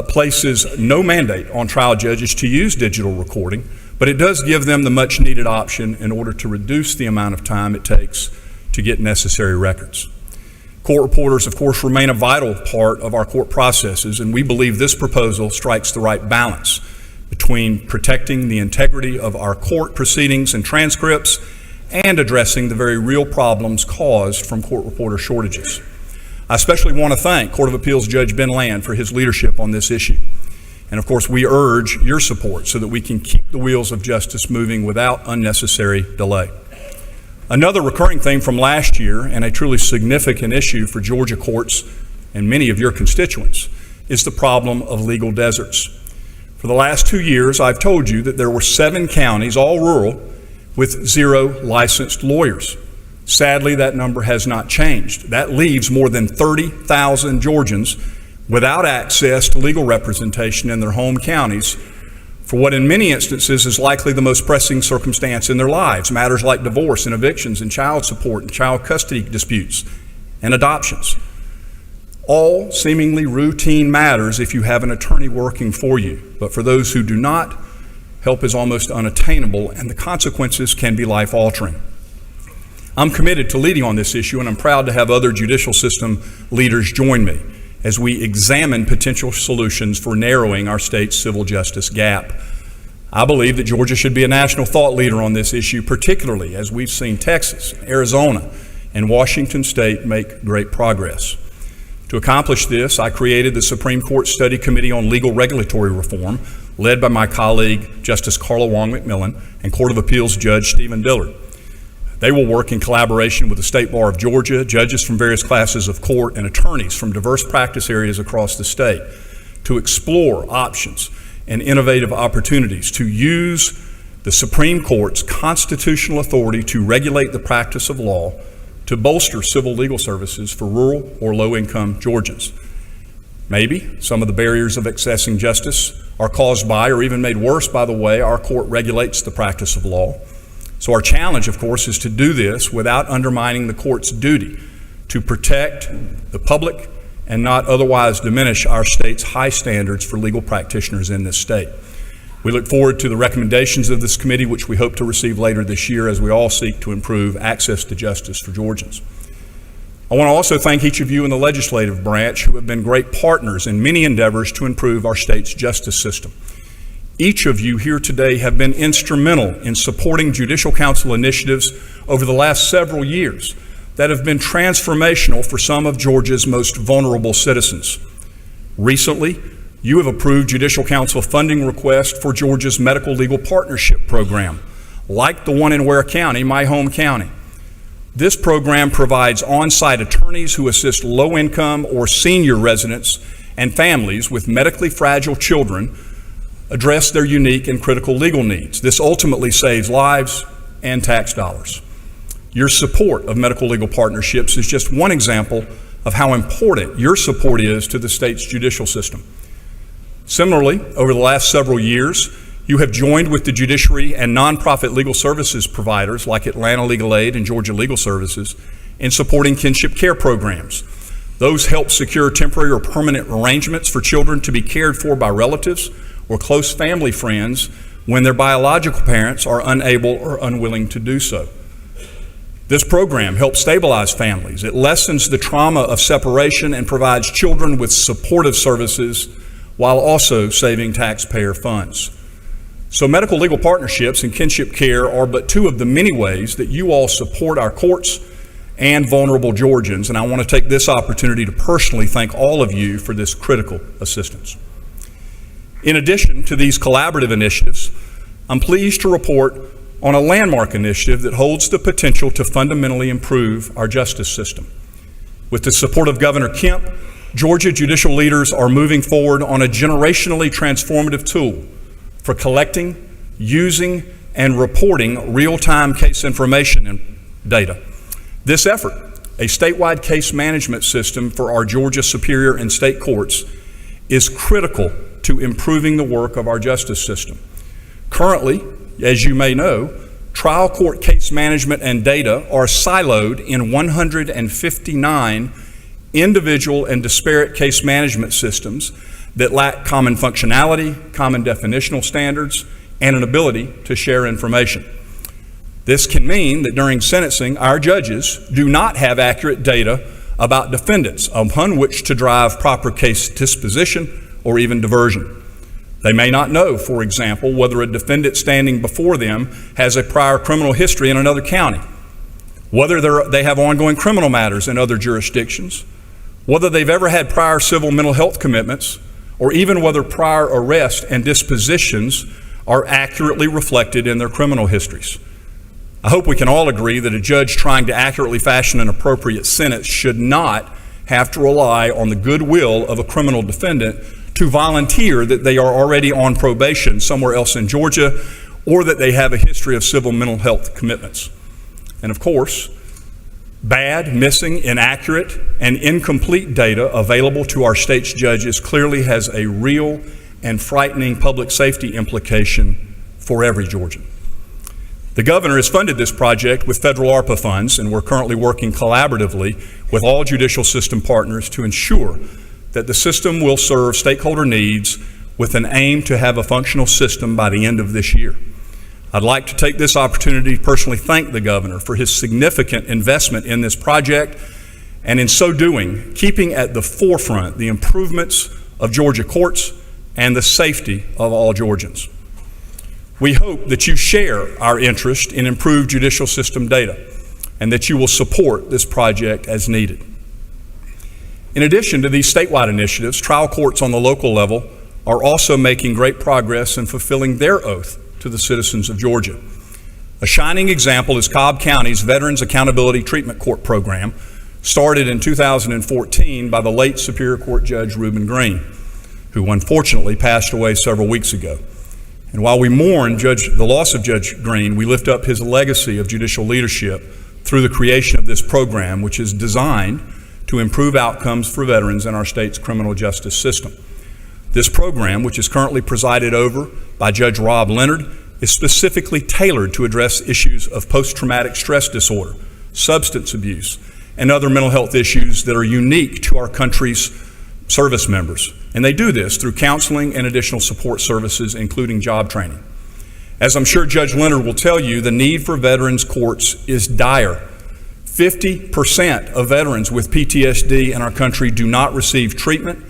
places no mandate on trial judges to use digital recording, but it does give them the much needed option in order to reduce the amount of time it takes to get necessary records. Court reporters, of course, remain a vital part of our court processes, and we believe this proposal strikes the right balance between protecting the integrity of our court proceedings and transcripts and addressing the very real problems caused from court reporter shortages. I especially want to thank Court of Appeals Judge Ben Land for his leadership on this issue. And of course, we urge your support so that we can keep the wheels of justice moving without unnecessary delay. Another recurring theme from last year, and a truly significant issue for Georgia courts and many of your constituents, is the problem of legal deserts. For the last 2 years, I've told you that there were 7 counties, all rural, with 0 licensed lawyers. Sadly, that number has not changed. That leaves more than 30,000 Georgians without access to legal representation in their home counties for what in many instances is likely the most pressing circumstance in their lives, matters like divorce and evictions and child support and child custody disputes and adoptions. All seemingly routine matters if you have an attorney working for you, but for those who do not, help is almost unattainable and the consequences can be life-altering. I'm committed to leading on this issue, and I'm proud to have other judicial system leaders join me as we examine potential solutions for narrowing our state's civil justice gap. I believe that Georgia should be a national thought leader on this issue, particularly as we've seen Texas, Arizona, and Washington State make great progress. To accomplish this, I created the Supreme Court Study Committee on Legal Regulatory Reform, led by my colleague, Justice Carla Wong McMillan, and Court of Appeals Judge Stephen Dillard. They will work in collaboration with the State Bar of Georgia, judges from various classes of court, and attorneys from diverse practice areas across the state to explore options and innovative opportunities to use the Supreme Court's constitutional authority to regulate the practice of law to bolster civil legal services for rural or low-income Georgians. Maybe some of the barriers of accessing justice are caused by or even made worse by the way our court regulates the practice of law. So our challenge, of course, is to do this without undermining the court's duty to protect the public and not otherwise diminish our state's high standards for legal practitioners in this state. We look forward to the recommendations of this committee, which we hope to receive later this year as we all seek to improve access to justice for Georgians. I want to also thank each of you in the legislative branch who have been great partners in many endeavors to improve our state's justice system. Each of you here today have been instrumental in supporting Judicial Council initiatives over the last several years that have been transformational for some of Georgia's most vulnerable citizens. Recently, you have approved Judicial Council funding requests for Georgia's Medical Legal Partnership Program, like the one in Ware County, my home county. This program provides on-site attorneys who assist low-income or senior residents and families with medically fragile children address their unique and critical legal needs. This ultimately saves lives and tax dollars. Your support of medical legal partnerships is just one example of how important your support is to the state's judicial system. Similarly, over the last several years, you have joined with the judiciary and nonprofit legal services providers like Atlanta Legal Aid and Georgia Legal Services in supporting kinship care programs. Those help secure temporary or permanent arrangements for children to be cared for by relatives or close family friends when their biological parents are unable or unwilling to do so. This program helps stabilize families. It lessens the trauma of separation and provides children with supportive services while also saving taxpayer funds. So medical legal partnerships and kinship care are but two of the many ways that you all support our courts and vulnerable Georgians, and I want to take this opportunity to personally thank all of you for this critical assistance. In addition to these collaborative initiatives, I'm pleased to report on a landmark initiative that holds the potential to fundamentally improve our justice system. With the support of Governor Kemp, Georgia judicial leaders are moving forward on a generationally transformative tool for collecting, using, and reporting real-time case information and data. This effort, a statewide case management system for our Georgia Superior and State Courts, is critical to improving the work of our justice system. Currently, as you may know, trial court case management and data are siloed in 159 individual and disparate case management systems that lack common functionality, common definitional standards, and an ability to share information. This can mean that during sentencing, our judges do not have accurate data about defendants upon which to drive proper case disposition or even diversion. They may not know, for example, whether a defendant standing before them has a prior criminal history in another county, whether they have ongoing criminal matters in other jurisdictions, whether they've ever had prior civil mental health commitments, or even whether prior arrest and dispositions are accurately reflected in their criminal histories. I hope we can all agree that a judge trying to accurately fashion an appropriate sentence should not have to rely on the goodwill of a criminal defendant to volunteer that they are already on probation somewhere else in Georgia, or that they have a history of civil mental health commitments. And of course, bad, missing, inaccurate, and incomplete data available to our state's judges clearly has a real and frightening public safety implication for every Georgian. The governor has funded this project with federal ARPA funds, and we're currently working collaboratively with all judicial system partners to ensure that the system will serve stakeholder needs with an aim to have a functional system by the end of this year. I'd like to take this opportunity to personally thank the governor for his significant investment in this project, and in so doing, keeping at the forefront the improvements of Georgia courts and the safety of all Georgians. We hope that you share our interest in improved judicial system data and that you will support this project as needed. In addition to these statewide initiatives, trial courts on the local level are also making great progress in fulfilling their oath to the citizens of Georgia. A shining example is Cobb County's Veterans Accountability Treatment Court program, started in 2014 by the late Superior Court Judge Reuben Green, who unfortunately passed away several weeks ago. And while we mourn the loss of Judge Green, we lift up his legacy of judicial leadership through the creation of this program, which is designed to improve outcomes for veterans in our state's criminal justice system. This program, which is currently presided over by Judge Rob Leonard, is specifically tailored to address issues of post-traumatic stress disorder, substance abuse, and other mental health issues that are unique to our country's service members. And they do this through counseling and additional support services, including job training. As I'm sure Judge Leonard will tell you, the need for veterans courts is dire. 50% of veterans with PTSD in our country do not receive treatment,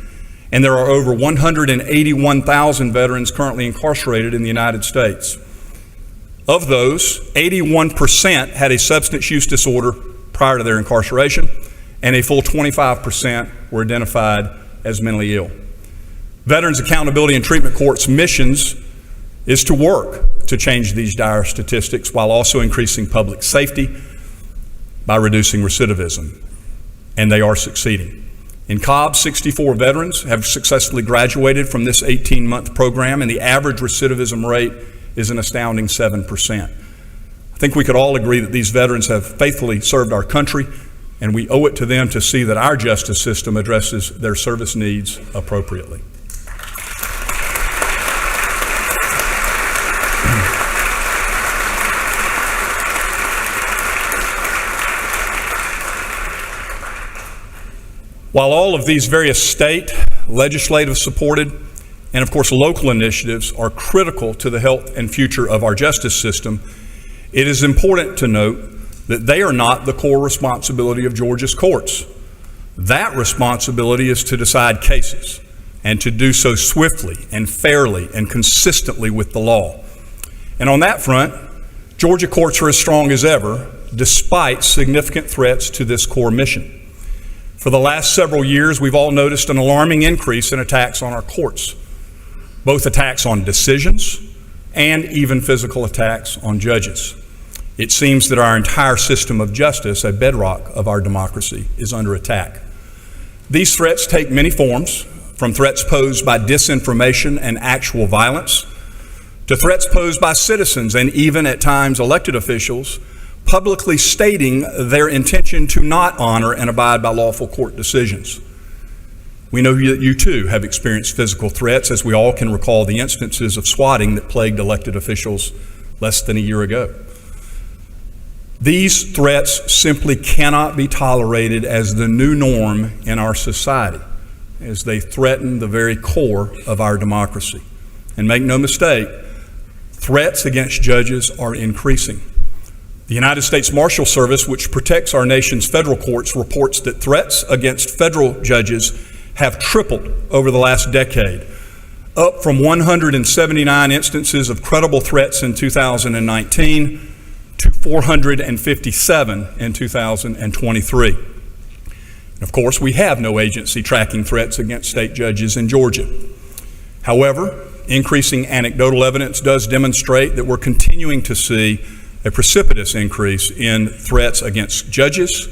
and there are over 181,000 veterans currently incarcerated in the United States. Of those, 81% had a substance use disorder prior to their incarceration, and a full 25% were identified as mentally ill. Veterans Accountability and Treatment Court's missions is to work to change these dire statistics while also increasing public safety by reducing recidivism, and they are succeeding. In Cobb, 64 veterans have successfully graduated from this 18-month program, and the average recidivism rate is an astounding 7%. I think we could all agree that these veterans have faithfully served our country, and we owe it to them to see that our justice system addresses their service needs appropriately. While all of these various state, legislative supported, and of course local initiatives are critical to the health and future of our justice system, it is important to note that they are not the core responsibility of Georgia's courts. That responsibility is to decide cases and to do so swiftly and fairly and consistently with the law. And on that front, Georgia courts are as strong as ever, despite significant threats to this core mission. For the last several years, we've all noticed an alarming increase in attacks on our courts, both attacks on decisions and even physical attacks on judges. It seems that our entire system of justice, a bedrock of our democracy, is under attack. These threats take many forms, from threats posed by disinformation and actual violence, to threats posed by citizens and even at times elected officials publicly stating their intention to not honor and abide by lawful court decisions. We know that you too have experienced physical threats, as we all can recall the instances of swatting that plagued elected officials less than a year ago. These threats simply cannot be tolerated as the new norm in our society, as they threaten the very core of our democracy. And make no mistake, threats against judges are increasing. The United States Marshal Service, which protects our nation's federal courts, reports that threats against federal judges have tripled over the last decade, up from 179 instances of credible threats in 2019 to 457 in 2023. And of course, we have no agency tracking threats against state judges in Georgia. However, increasing anecdotal evidence does demonstrate that we're continuing to see a precipitous increase in threats against judges,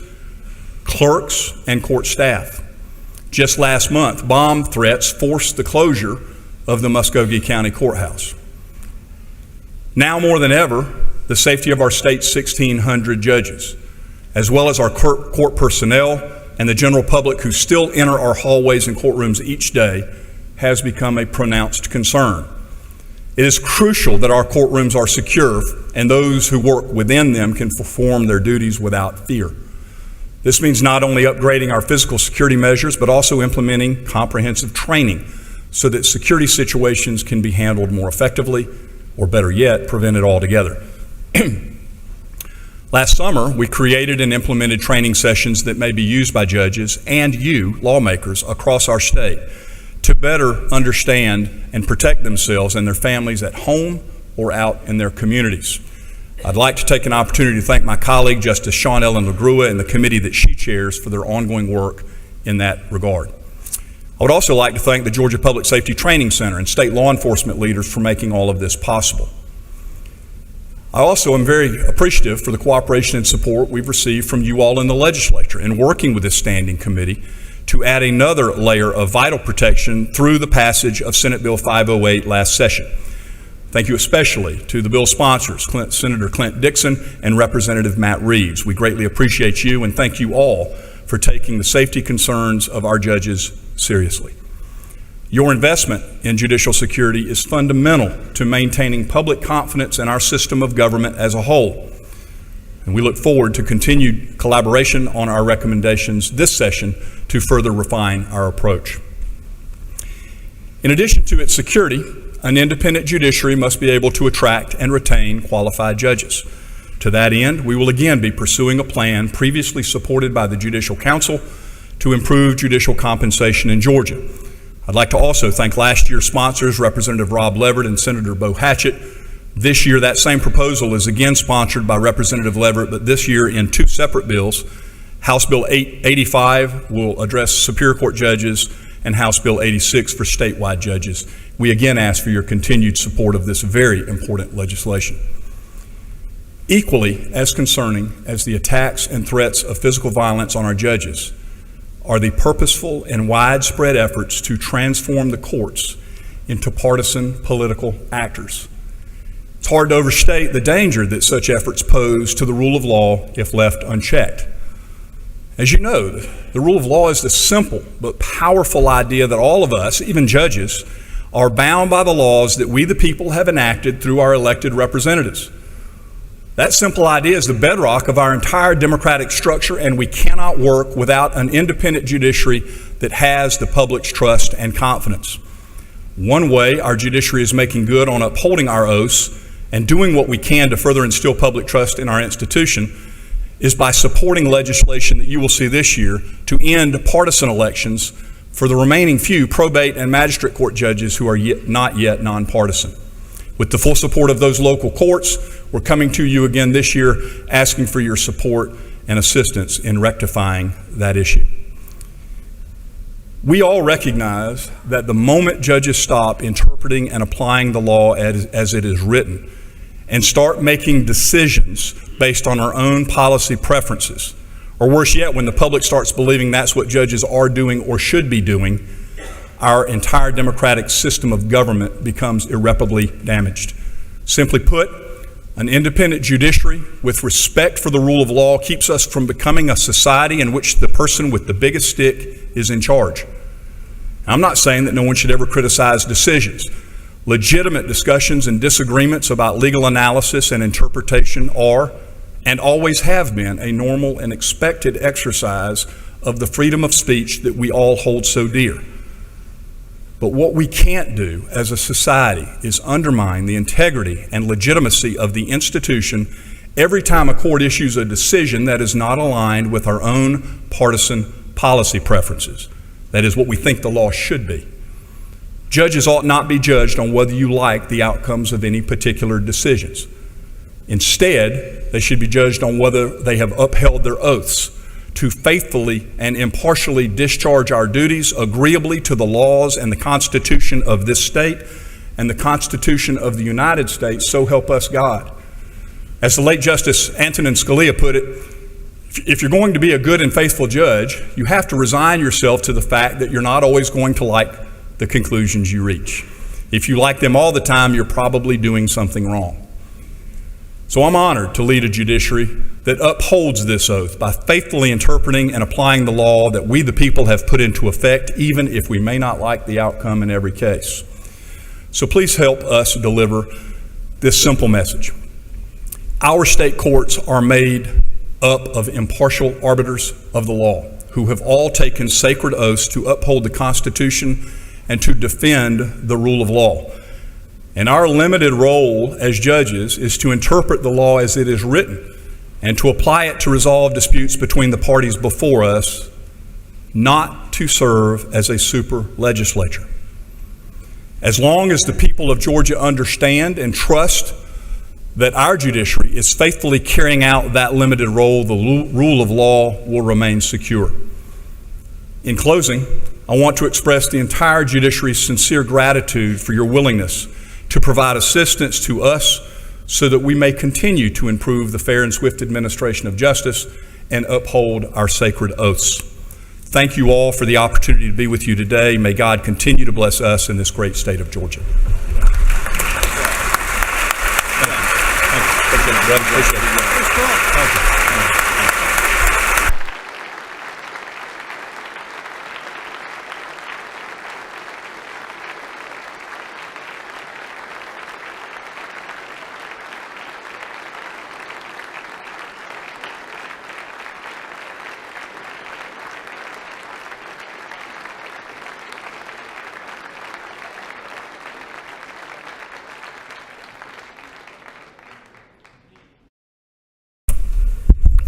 clerks, and court staff. Just last month, bomb threats forced the closure of the Muskogee County Courthouse. Now more than ever, the safety of our state's 1,600 judges, as well as our court personnel and the general public who still enter our hallways and courtrooms each day, has become a pronounced concern. It is crucial that our courtrooms are secure and those who work within them can perform their duties without fear. This means not only upgrading our physical security measures, but also implementing comprehensive training so that security situations can be handled more effectively, or better yet, prevented altogether. Last summer, we created and implemented training sessions that may be used by judges and you, lawmakers, across our state to better understand and protect themselves and their families at home or out in their communities. I'd like to take an opportunity to thank my colleague, Justice Sean Ellen LaGrua, and the committee that she chairs for their ongoing work in that regard. I would also like to thank the Georgia Public Safety Training Center and state law enforcement leaders for making all of this possible. I also am very appreciative for the cooperation and support we've received from you all in the legislature in working with this standing committee to add another layer of vital protection through the passage of Senate Bill 508 last session. Thank you especially to the bill sponsors, Senator Clint Dixon and Representative Matt Reeves. We greatly appreciate you and thank you all for taking the safety concerns of our judges seriously. Your investment in judicial security is fundamental to maintaining public confidence in our system of government as a whole. And we look forward to continued collaboration on our recommendations this session to further refine our approach. In addition to its security, an independent judiciary must be able to attract and retain qualified judges. To that end, we will again be pursuing a plan previously supported by the Judicial Council to improve judicial compensation in Georgia. I'd like to also thank last year's sponsors, Representative Rob Leverett and Senator Bo Hatchett. This year, that same proposal is again sponsored by Representative Leverett, but this year in two separate bills. House Bill 85 will address Superior Court judges, and House Bill 86 for statewide judges. We again ask for your continued support of this very important legislation. Equally as concerning as the attacks and threats of physical violence on our judges are the purposeful and widespread efforts to transform the courts into partisan political actors. It's hard to overstate the danger that such efforts pose to the rule of law if left unchecked. As you know, the rule of law is the simple but powerful idea that all of us, even judges, are bound by the laws that we the people have enacted through our elected representatives. That simple idea is the bedrock of our entire democratic structure, and we cannot work without an independent judiciary that has the public's trust and confidence. One way our judiciary is making good on upholding our oaths and doing what we can to further instill public trust in our institution is by supporting legislation that you will see this year to end partisan elections for the remaining few probate and magistrate court judges who are not yet nonpartisan. With the full support of those local courts, we're coming to you again this year asking for your support and assistance in rectifying that issue. We all recognize that the moment judges stop interpreting and applying the law as it is written and start making decisions based on our own policy preferences, or worse yet, when the public starts believing that's what judges are doing or should be doing, our entire democratic system of government becomes irreparably damaged. Simply put, an independent judiciary with respect for the rule of law keeps us from becoming a society in which the person with the biggest stick is in charge. I'm not saying that no one should ever criticize decisions. Legitimate discussions and disagreements about legal analysis and interpretation are, and always have been, a normal and expected exercise of the freedom of speech that we all hold so dear. But what we can't do as a society is undermine the integrity and legitimacy of the institution every time a court issues a decision that is not aligned with our own partisan policy preferences. That is what we think the law should be. Judges ought not be judged on whether you like the outcomes of any particular decisions. Instead, they should be judged on whether they have upheld their oaths to faithfully and impartially discharge our duties agreeably to the laws and the Constitution of this state and the Constitution of the United States, so help us God. As the late Justice Antonin Scalia put it, if you're going to be a good and faithful judge, you have to resign yourself to the fact that you're not always going to like the conclusions you reach. If you like them all the time, you're probably doing something wrong. So I'm honored to lead a judiciary that upholds this oath by faithfully interpreting and applying the law that we the people have put into effect, even if we may not like the outcome in every case. So please help us deliver this simple message. Our state courts are made up of impartial arbiters of the law who have all taken sacred oaths to uphold the Constitution and to defend the rule of law. And our limited role as judges is to interpret the law as it is written and to apply it to resolve disputes between the parties before us, not to serve as a super legislature. As long as the people of Georgia understand and trust that our judiciary is faithfully carrying out that limited role, the rule of law will remain secure. In closing, I want to express the entire judiciary's sincere gratitude for your willingness to provide assistance to us so that we may continue to improve the fair and swift administration of justice and uphold our sacred oaths. Thank you all for the opportunity to be with you today. May God continue to bless us in this great state of Georgia. Appreciate it. Thank you.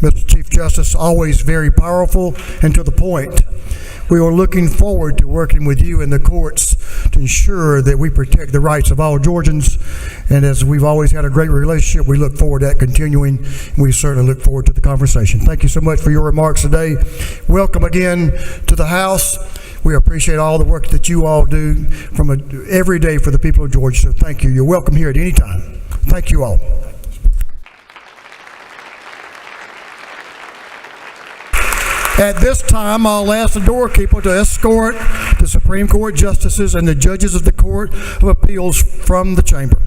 Mr. Chief Justice, always very powerful and to the point. We are looking forward to working with you in the courts to ensure that we protect the rights of all Georgians. And as we've always had a great relationship, we look forward to that continuing. And we certainly look forward to the conversation. Thank you so much for your remarks today. Welcome again to the House. We appreciate all the work that you all do every day for the people of Georgia. So thank you. You're welcome here at any time. Thank you all. At this time, I'll ask the doorkeeper to escort the Supreme Court justices and the judges of the Court of Appeals from the chamber.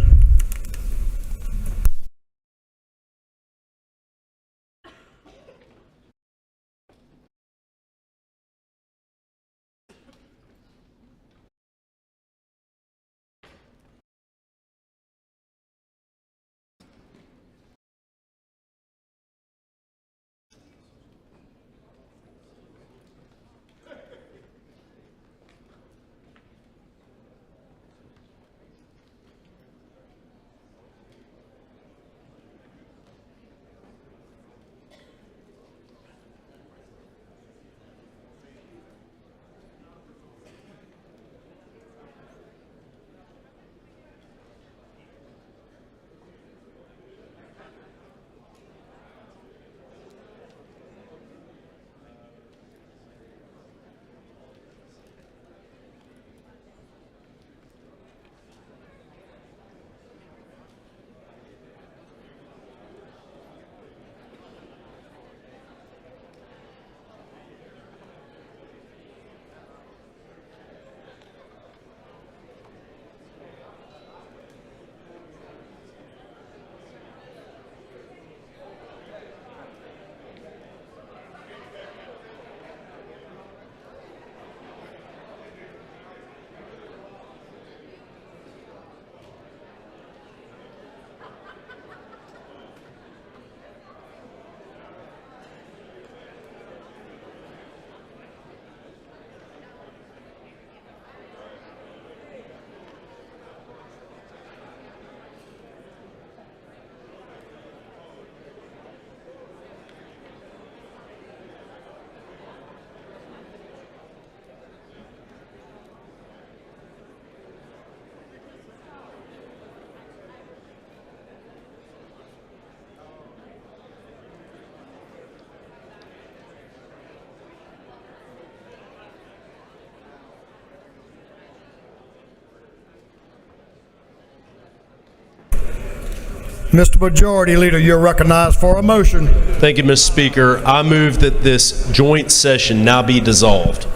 Mr. Majority Leader, you're recognized for a motion. Thank you, Mr. Speaker. I move that this joint session now be dissolved.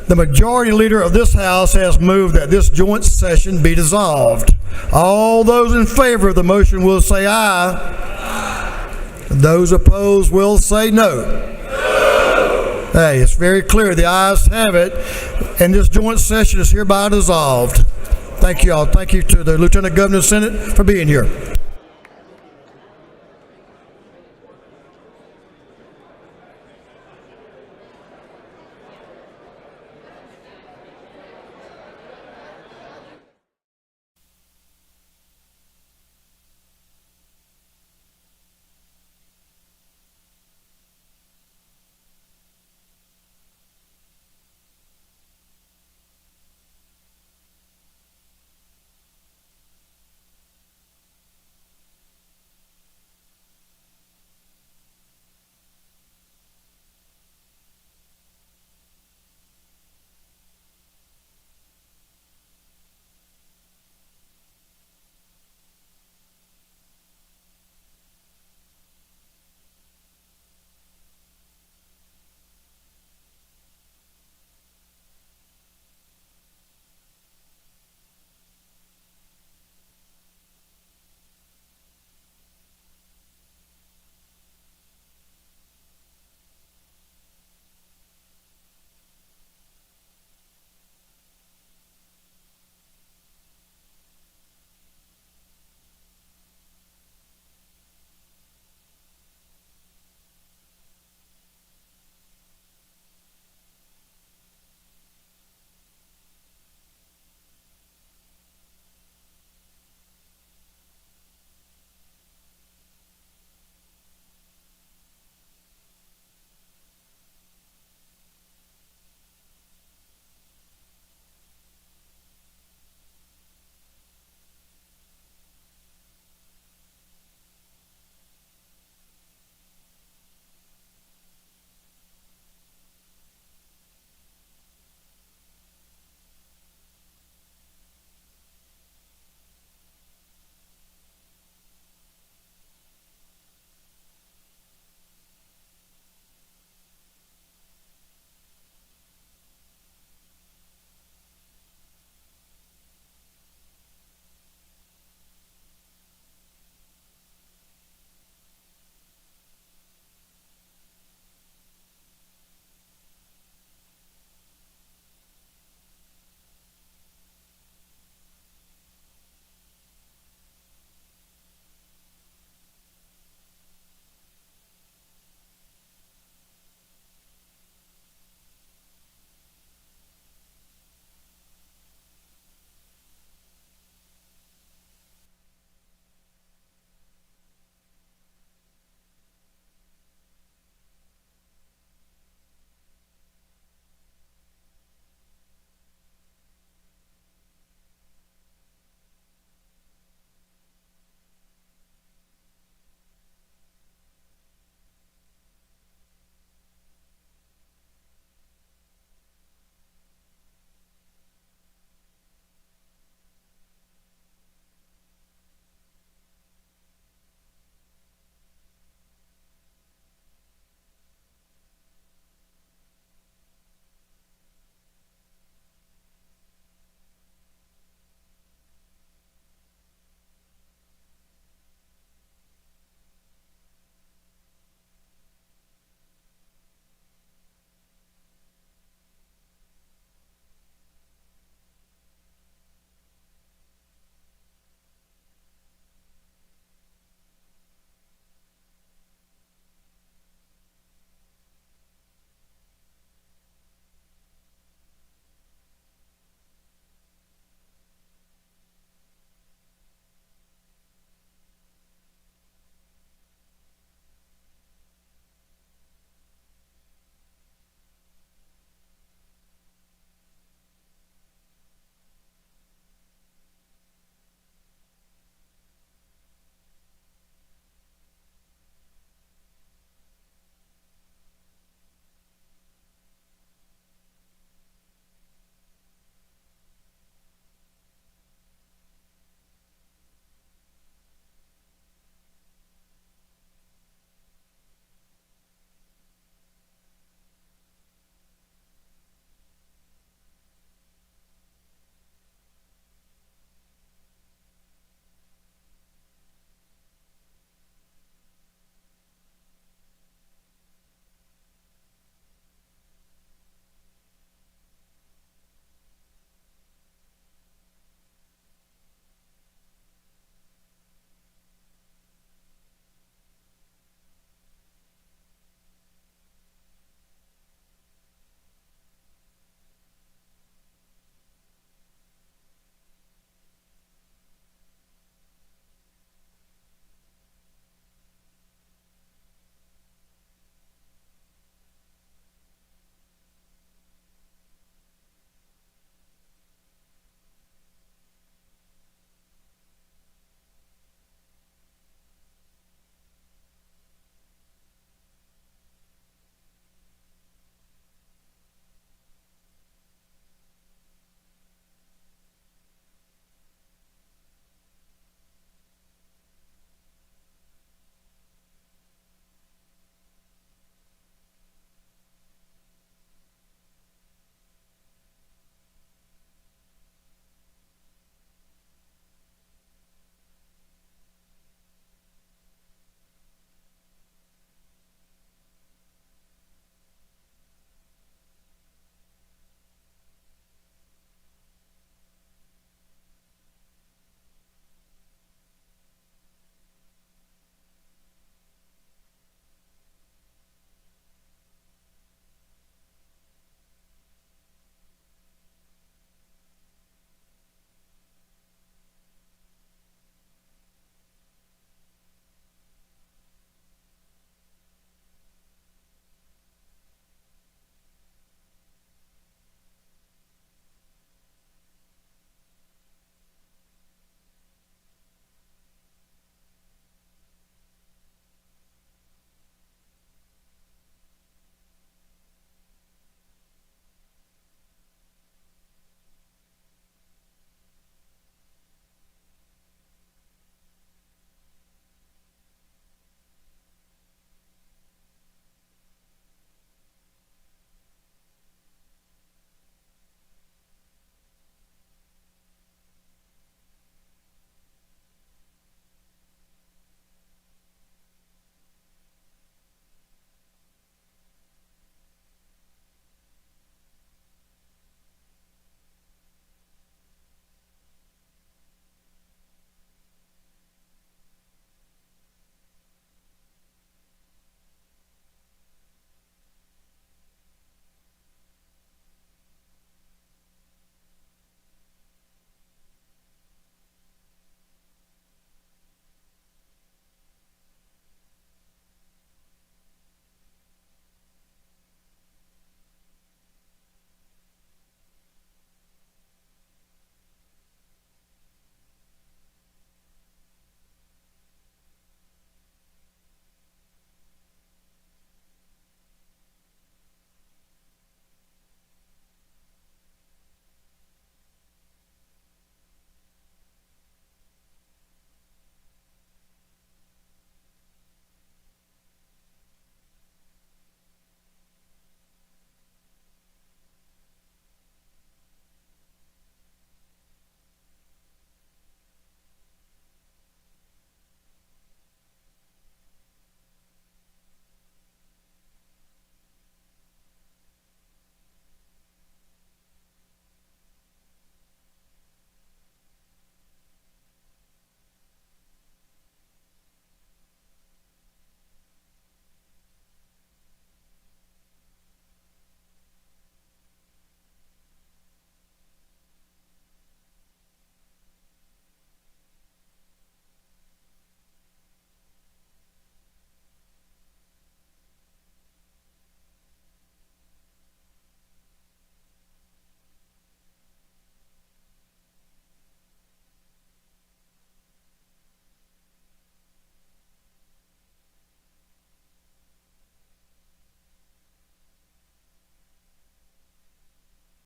The Majority Leader of this House has moved that this joint session be dissolved. All those in favor of the motion will say aye. Those opposed will say no. Hey, it's very clear. The ayes have it, and this joint session is hereby dissolved. Thank you all. Thank you to the Lieutenant Governor of the Senate for being here.